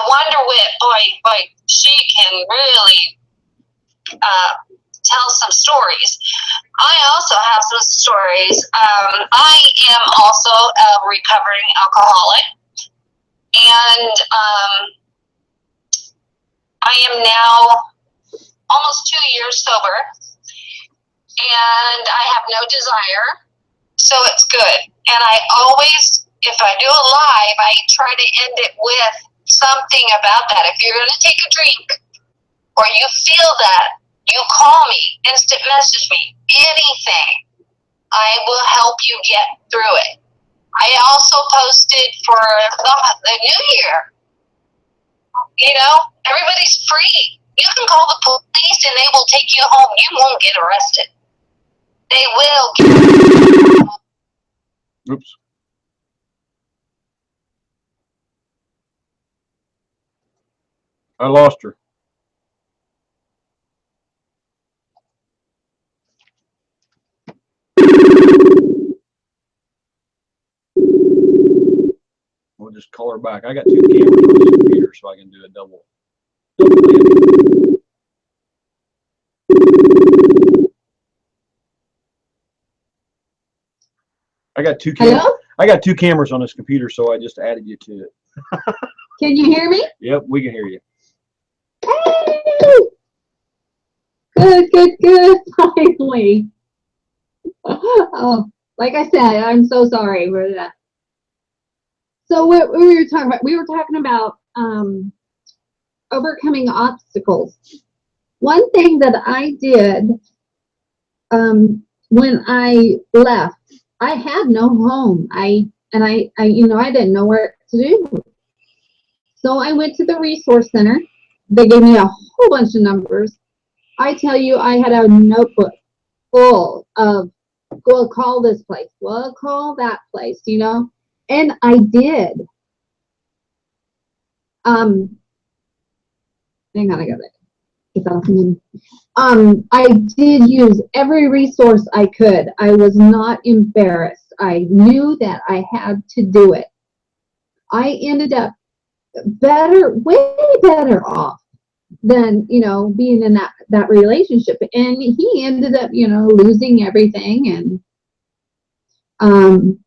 Wonder Wit, boy, she can really tell some stories. I also have some stories. I am also a recovering alcoholic, and I am now almost 2 years sober, and I have no desire. So it's good. And I always, if I do a live, I try to end it with something about that. If you're going to take a drink or you feel that, you call me, instant message me, anything. I will help you get through it. I also posted for the new year. Everybody's free. You can call the police and they will take you home. You won't get arrested. They will. Oops. I lost her. We'll just call her back. I got 2 cameras on this computer, so I can do a double. I got two Hello? cameras. I got two cameras on this computer, so I just added you to it. Can you hear me? Yep, we can hear you. Hey! Good. Finally. Oh, like I said, I'm so sorry for that. So what we were talking about? We were talking about overcoming obstacles. One thing that I did when I left, I had no home. I didn't know what to do. So I went to the resource center. They gave me a whole bunch of numbers. I tell you, I had a notebook full of, well, call this place, well, call that place, and I did. Hang on, I got it. It's awesome. I did use every resource I could. I was not embarrassed. I knew that I had to do it. I ended up way better off than, being in that relationship. And he ended up, losing everything. And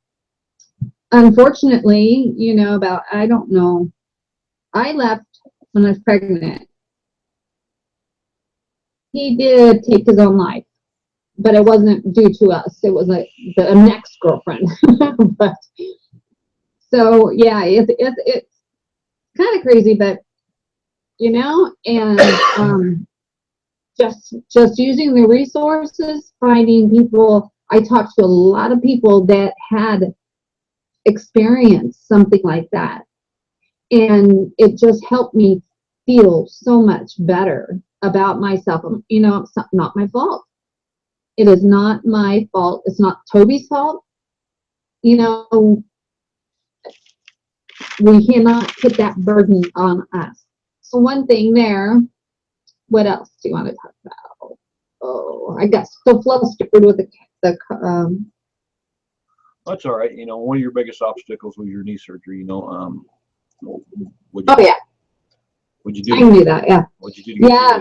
unfortunately, I left when I was pregnant. He did take his own life, but it wasn't due to us. It was the next girlfriend. But so yeah, it's kind of crazy, but and just using the resources, finding people. I talked to a lot of people that had experienced something like that, and it just helped me feel so much better about myself. It's not my fault. It is not my fault. It's not Toby's fault. We cannot put that burden on us. So one thing there. What else do you want to talk about? Oh, I got so flustered with the That's all right. One of your biggest obstacles was your knee surgery. yeah. What'd you do? I can do that. Yeah. What'd you do to get Yeah.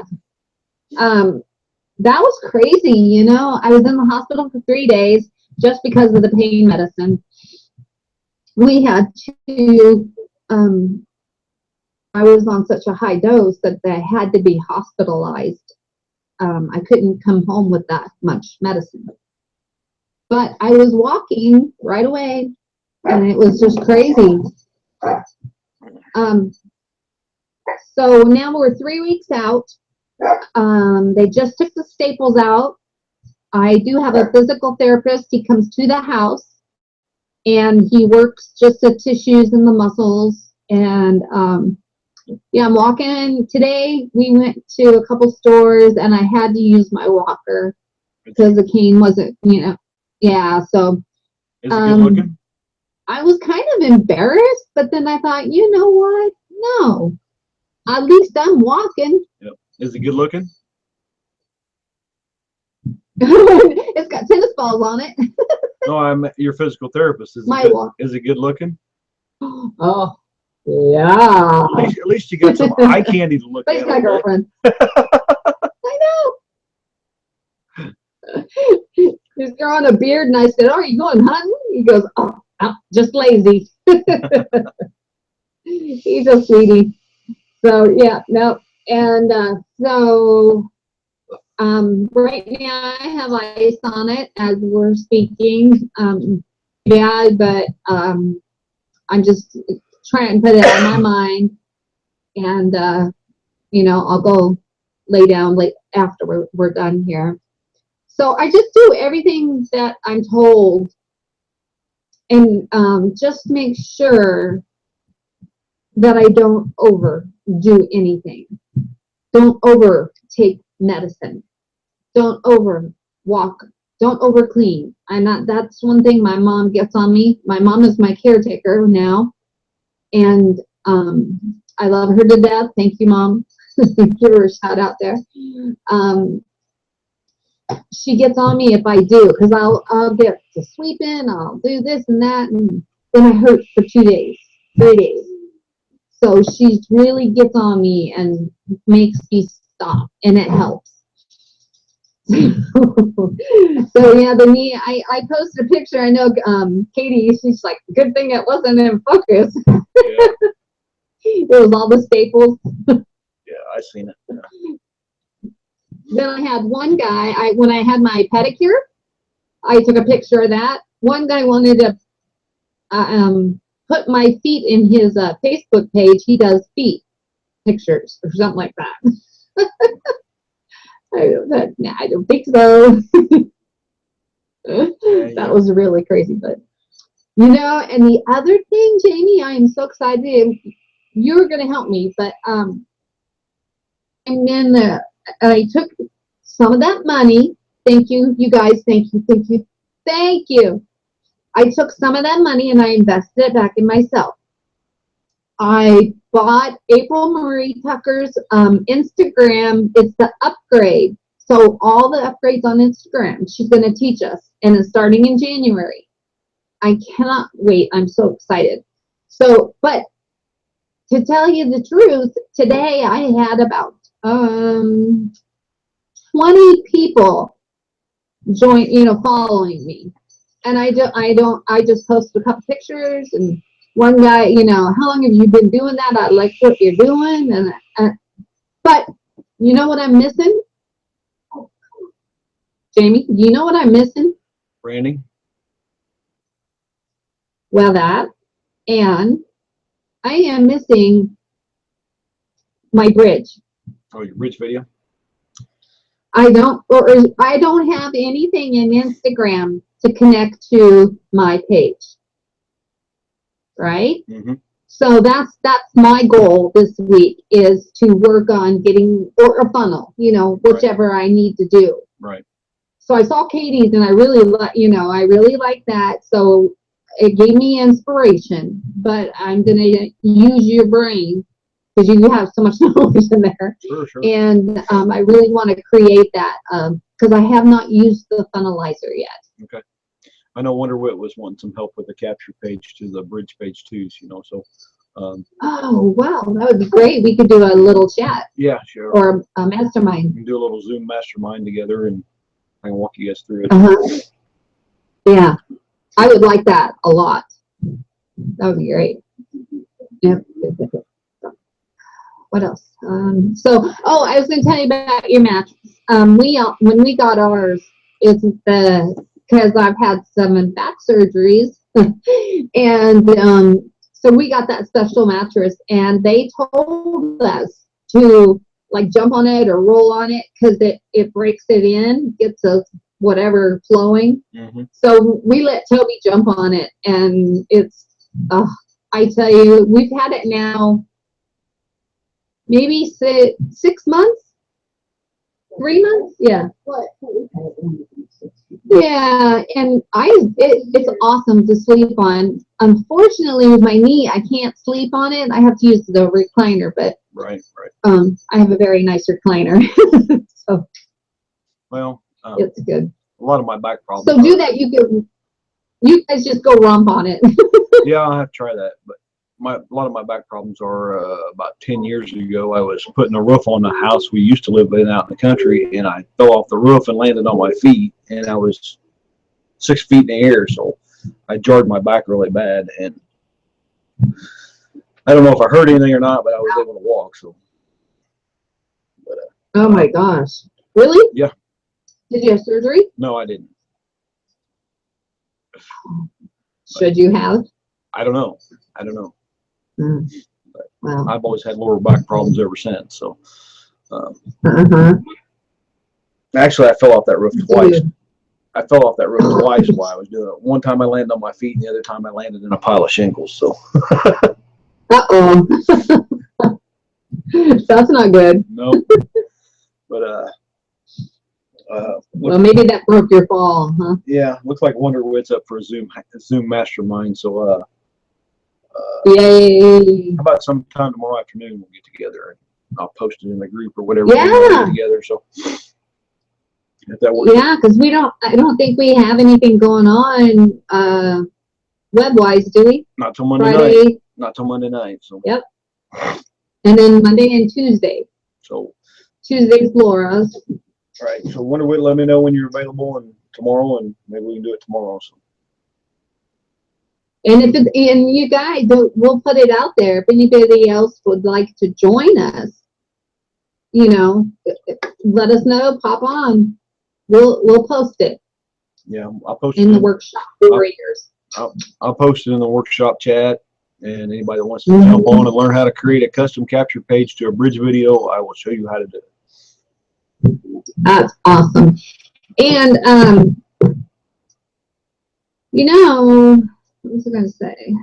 That was crazy. I was in the hospital for 3 days just because of the pain medicine. We had to, I was on such a high dose that I had to be hospitalized. I couldn't come home with that much medicine. But I was walking right away, and it was just crazy. So now we're 3 weeks out. They just took the staples out. I do have a physical therapist. He comes to the house, and he works just the tissues and the muscles. And I'm walking. Today we went to a couple stores, and I had to use my walker because the cane wasn't, yeah. So Is it good looking? I was kind of embarrassed, but then I thought, you know what? No, at least I'm walking. Yep. Is it good looking? It's got tennis balls on it. No, I'm your physical therapist. Is it good looking? Oh, yeah. At least you got some eye candy to look Thanks, at. my girlfriend. I know. He's growing a beard, and I said, "Oh, are you going hunting?" He goes, "Oh, just lazy." He's a sweetie. So yeah, no, and so right now I have ice on it as we're speaking. Yeah, but I'm just trying to put it on my mind, and I'll go lay down after we're done here. So I just do everything that I'm told, and just make sure that I don't overdo anything. Don't over take medicine. Don't over walk. Don't over clean. That's one thing my mom gets on me. My mom is my caretaker now, and I love her to death. Thank you, Mom. Give her a shout out there. She gets on me if I do, because I'll get to sweeping, I'll do this and that, and then I hurt for 2 days, 3 days. So she really gets on me and makes me stop, and it helps. So yeah, I posted a picture. I know Katie, she's like, good thing it wasn't in focus. Yeah, It was all the staples. yeah, I seen it. Yeah. Then I had one guy, when I had my pedicure, I took a picture of that. One guy wanted to put my feet in his Facebook page. He does feet pictures or something like that. I don't think so. That was really crazy, but and the other thing, Jamie, I am so excited. You're going to help me, but and then I took some of that money. Thank you, you guys. Thank you, thank you, thank you. I took some of that money and I invested it back in myself. I bought April Marie Tucker's Instagram. It's the upgrade. So all the upgrades on Instagram, she's going to teach us, and it's starting in January. I cannot wait. I'm so excited. So, but to tell you the truth, today I had about 20 people following me. And I just posted a couple pictures, and one guy, how long have you been doing that? I like what you're doing. But you know what I'm missing? Jamie, do you know what I'm missing? Branding. Well, that, and I am missing my bridge. Oh, your bridge video? I don't have anything in Instagram to connect to my page. Right? Mm-hmm. So that's my goal this week, is to work on getting or a funnel, whichever I need to do. Right. So I saw Katie's and I really like that. So it gave me inspiration, but I'm going to use your brain because you have so much knowledge in there. Sure. And I really want to create that because I have not used the funnelizer yet. Okay. I know WonderWit was wanting some help with the capture page to the bridge page too, so. Oh, wow. That would be great. We could do a little chat. Yeah, sure. Or a mastermind. We can do a little Zoom mastermind together, and I can walk you guys through it. Uh-huh. Yeah. I would like that a lot. That would be great. Yep. What else? I was going to tell you about your mattress. When we got ours, it's because I've had some back surgeries, and so we got that special mattress, and they told us to like jump on it or roll on it because it breaks it in, gets us whatever flowing. Mm-hmm. So we let Toby jump on it, and it's I tell you, we've had it now maybe 6 months, 3 months, yeah. Yeah, and it's awesome to sleep on. Unfortunately, with my knee, I can't sleep on it. I have to use the recliner, but Right. I have a very nice recliner, so Well, it's good. a lot of my back problems. So do that. You guys just go romp on it. Yeah, I'll have to try that. But a lot of my back problems are about 10 years ago. I was putting a roof on the house we used to live in out in the country, and I fell off the roof and landed on my feet, and I was 6 feet in the air, so I jarred my back really bad, and I don't know if I hurt anything or not, but I was able to walk. So. But, Oh my gosh! Really? Yeah. Did you have surgery? No, I didn't. Should you have? I don't know. Mm. Wow. I've always had lower back problems ever since. So. Actually, I fell off that roof twice. I fell off that roof twice while I was doing it. One time I landed on my feet, and the other time I landed in a pile of shingles. So. Uh-oh. That's not good. No. But well, maybe that broke your fall, huh? Yeah, looks like WonderWit's up for a Zoom mastermind. So Yay! how about sometime tomorrow afternoon we'll get together and I'll post it in the group or whatever. Yeah. We get together. So if that works. Yeah, because I don't think we have anything going on web-wise, do we? Not till Monday Friday. night. Not till Monday night. So. Yep. And then Monday and Tuesday. So. Tuesday's Laura's. All right. So Wonder Wit, let me know when you're available and tomorrow, and maybe we can do it tomorrow. So. And if it's, and you guys, we'll put it out there. If anybody else would like to join us, you know, let us know. Pop on. We'll post it. Yeah, I'll post in it the workshop warriors. I'll post it in the workshop chat, and anybody that wants to jump on and learn how to create a custom capture page to a bridge video, I will show you how to do it. That's awesome. And you know, what was I going to say?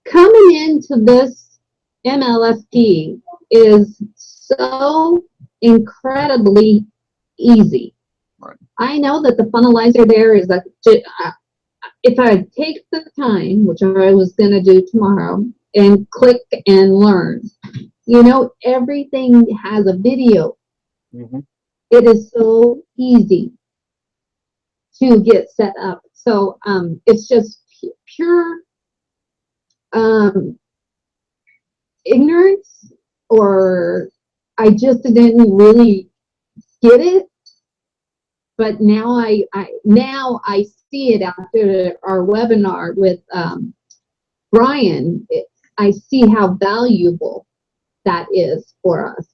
Coming into this MLSP is so incredibly easy. Right. I know that the funnelizer there is if I take the time, which I was going to do tomorrow, and click and learn, you know, everything has a video. Mm-hmm. It is so easy to get set up. So it's just pure ignorance, or I just didn't really get it. But now I see it after our webinar with Brian. I see how valuable that is for us.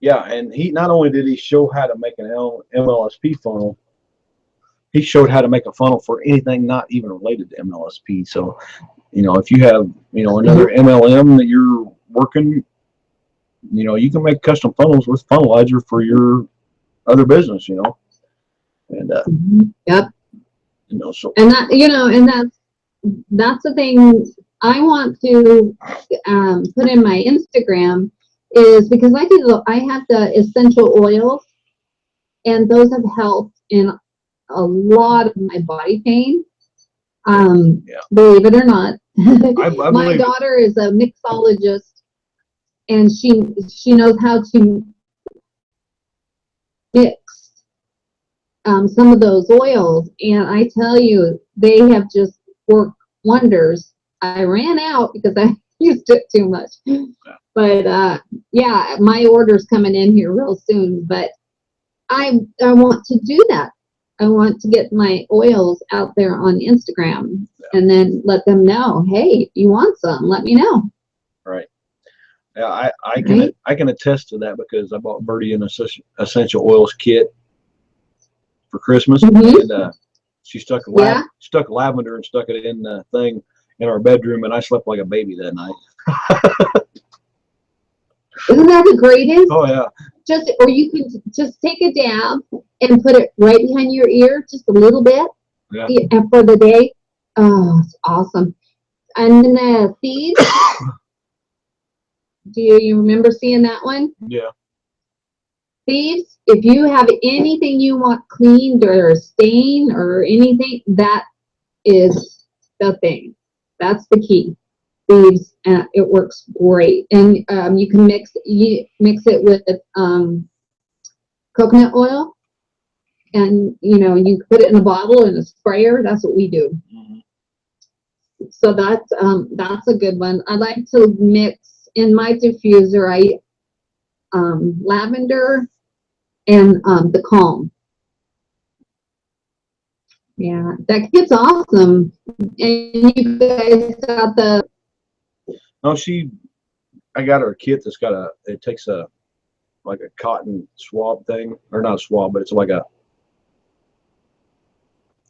Yeah, and he not only did he show how to make an MLSP funnel, he showed how to make a funnel for anything not even related to MLSP. So, you know, if you have, you know, another MLM that you're working, you know, you can make custom funnels with Funnelizer for your other business, you know. And yep. You know, so and that, you know, and that's the thing I want to put in my Instagram, is because I have the essential oils, and those have helped in a lot of my body pain. Believe it or not, I my daughter is a mixologist, and she knows how to mix some of those oils, and I tell you, they have just worked wonders. I ran out because I used it too much, but yeah, my order's coming in here real soon. But I want to do that. I want to get my oils out there on Instagram, and then let them know, hey, you want some, let me know. Right. Yeah, I can attest to that, because I bought Birdie an essential oils kit for Christmas, and she stuck lavender and stuck it in the thing in our bedroom, and I slept like a baby that night. Isn't that the greatest? Oh yeah. Or you can just take a dab and put it right behind your ear, just a little bit, for the day. Oh, it's awesome. And then the seeds. Do you remember seeing that one? Yeah. Thieves, if you have anything you want cleaned or stained or anything, that is the thing. That's the key. Thieves, it works great. And you can mix it with coconut oil, and you know, you put it in a bottle in a sprayer. That's what we do. Mm-hmm. So that's a good one. I like to mix in my diffuser. Lavender and the calm. Yeah, that kit's awesome. And you guys got the. No, I got her a kit that's got it takes like a cotton swab thing, or not a swab, but it's like a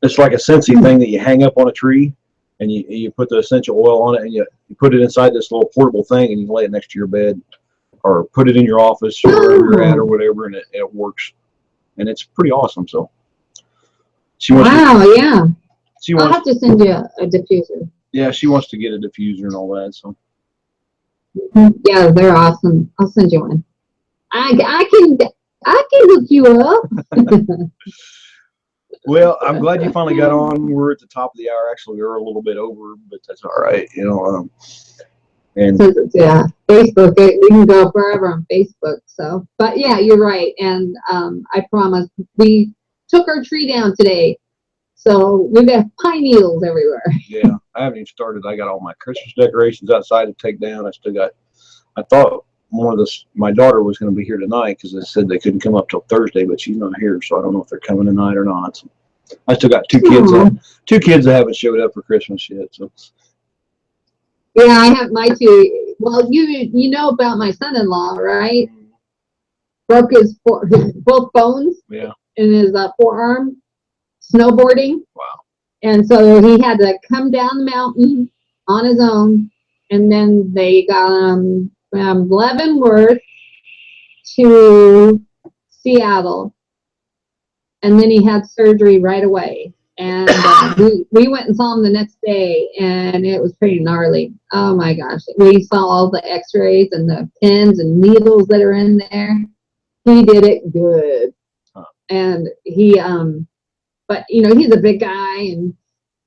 Scentsy thing that you hang up on a tree, and you put the essential oil on it, and you put it inside this little portable thing, and you can lay it next to your bed, or put it in your office or wherever you're at or whatever, and it works, and it's pretty awesome. So yeah. I'll have to send you a diffuser. Yeah, she wants to get a diffuser and all that. So yeah, they're awesome. I'll send you one. I can hook you up. Well, I'm glad you finally got on. We're at the top of the hour. Actually, we're a little bit over, but that's all right. You know. And yeah, Facebook, we can go forever on Facebook. So, but yeah, you're right. And I promise, we took our tree down today. So we've got pine needles everywhere. Yeah, I haven't even started. I got all my Christmas decorations outside to take down. I still got. I thought my daughter was going to be here tonight because they said they couldn't come up till Thursday, but she's not here, so I don't know if they're coming tonight or not. So I still got two kids that haven't showed up for Christmas yet. So Yeah, I have my two. Well, you know about my son-in-law, right? Broke his both bones. Yeah. In his forearm, snowboarding. Wow. And so he had to come down the mountain on his own, and then they got him from Leavenworth to Seattle, and then he had surgery right away. And we went and saw him the next day, and it was pretty gnarly. Oh my gosh. We saw all the x-rays and the pins and needles that are in there. He did it good. Huh. And he, but you know, he's a big guy and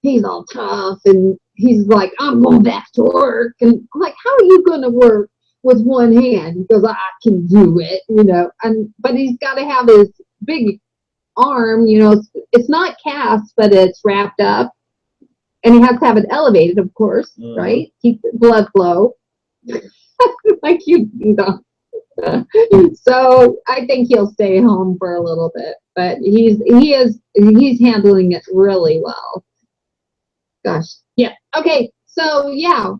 he's all tough, and he's like, I'm going back to work. And I'm like, how are you going to work with one hand? He goes, I can do it, you know. But he's got to have his big arm, you know, it's not cast, but it's wrapped up, and he has to have it elevated, of course, right? Keep the blood flow. Like you know. So I think he'll stay home for a little bit, but he's handling it really well. Gosh, yeah. Okay, so yeah,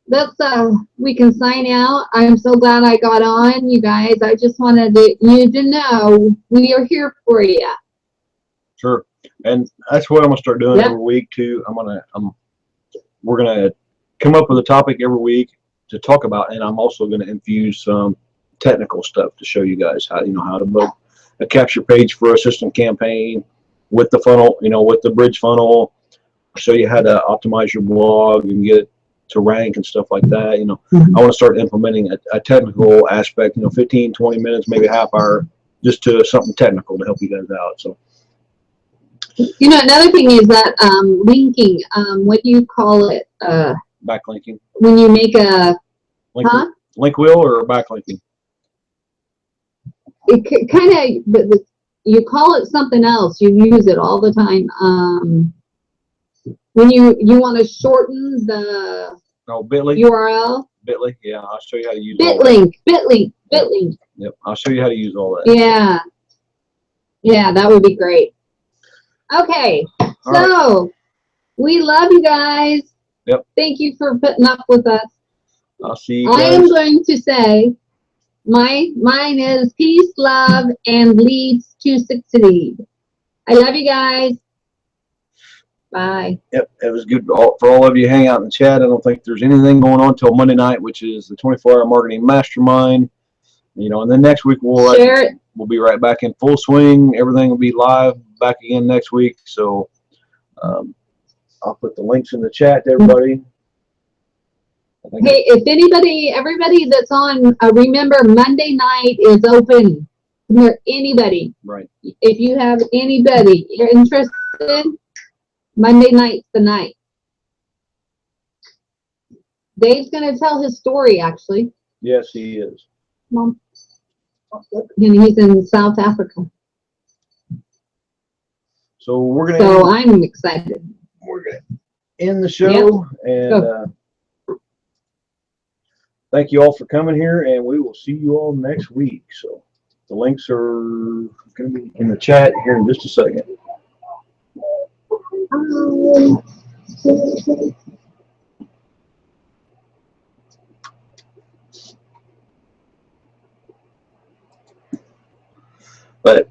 let's we can sign out. I'm so glad I got on, you guys. I just wanted you to know we are here for you. Sure, and that's what I'm gonna start doing every week too. We're gonna come up with a topic every week to talk about, and I'm also gonna infuse some technical stuff to show you guys how to build a capture page for a system campaign with the funnel, with the bridge funnel. Show you how to optimize your blog and get it to rank and stuff like that. I want to start implementing a technical aspect, 15, 20 minutes, maybe a half hour, just to something technical to help you guys out. So, another thing is that linking, what do you call it? Backlinking. When you make a link wheel or backlinking? It kind of, you call it something else. You use it all the time. When you want to shorten the Bitly URL. Bitly, yeah, I'll show you how to use Bitly. Yep, I'll show you how to use all that. Yeah, that would be great. Okay, so we love you guys. Yep. Thank you for putting up with us. I'll see you guys. I am going to say mine is peace, love, and leads to succeed. I love you guys. Bye. Yep, it was good for all of you hang out in the chat. I don't think there's anything going on till Monday night, which is the 24-hour marketing mastermind. And then next week we'll be right back in full swing. Everything will be live back again next week. So I'll put the links in the chat to everybody. Hey, if everybody that's on, remember Monday night is open. Anybody. Right. If you have anybody you're interested, Monday night's the night. Dave's going to tell his story, actually. Yes, he is. Mom. And he's in South Africa. So we're going to I'm excited. We're going to end the show. And thank you all for coming here, and we will see you all next week. So the links are going to be in the chat here in just a second. But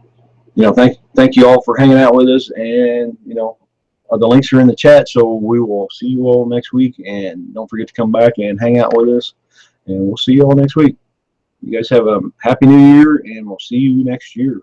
thank you all for hanging out with us, and the links are in the chat, so we will see you all next week, and don't forget to come back and hang out with us, and we'll see you all next week. You guys have a happy new year, and we'll see you next year.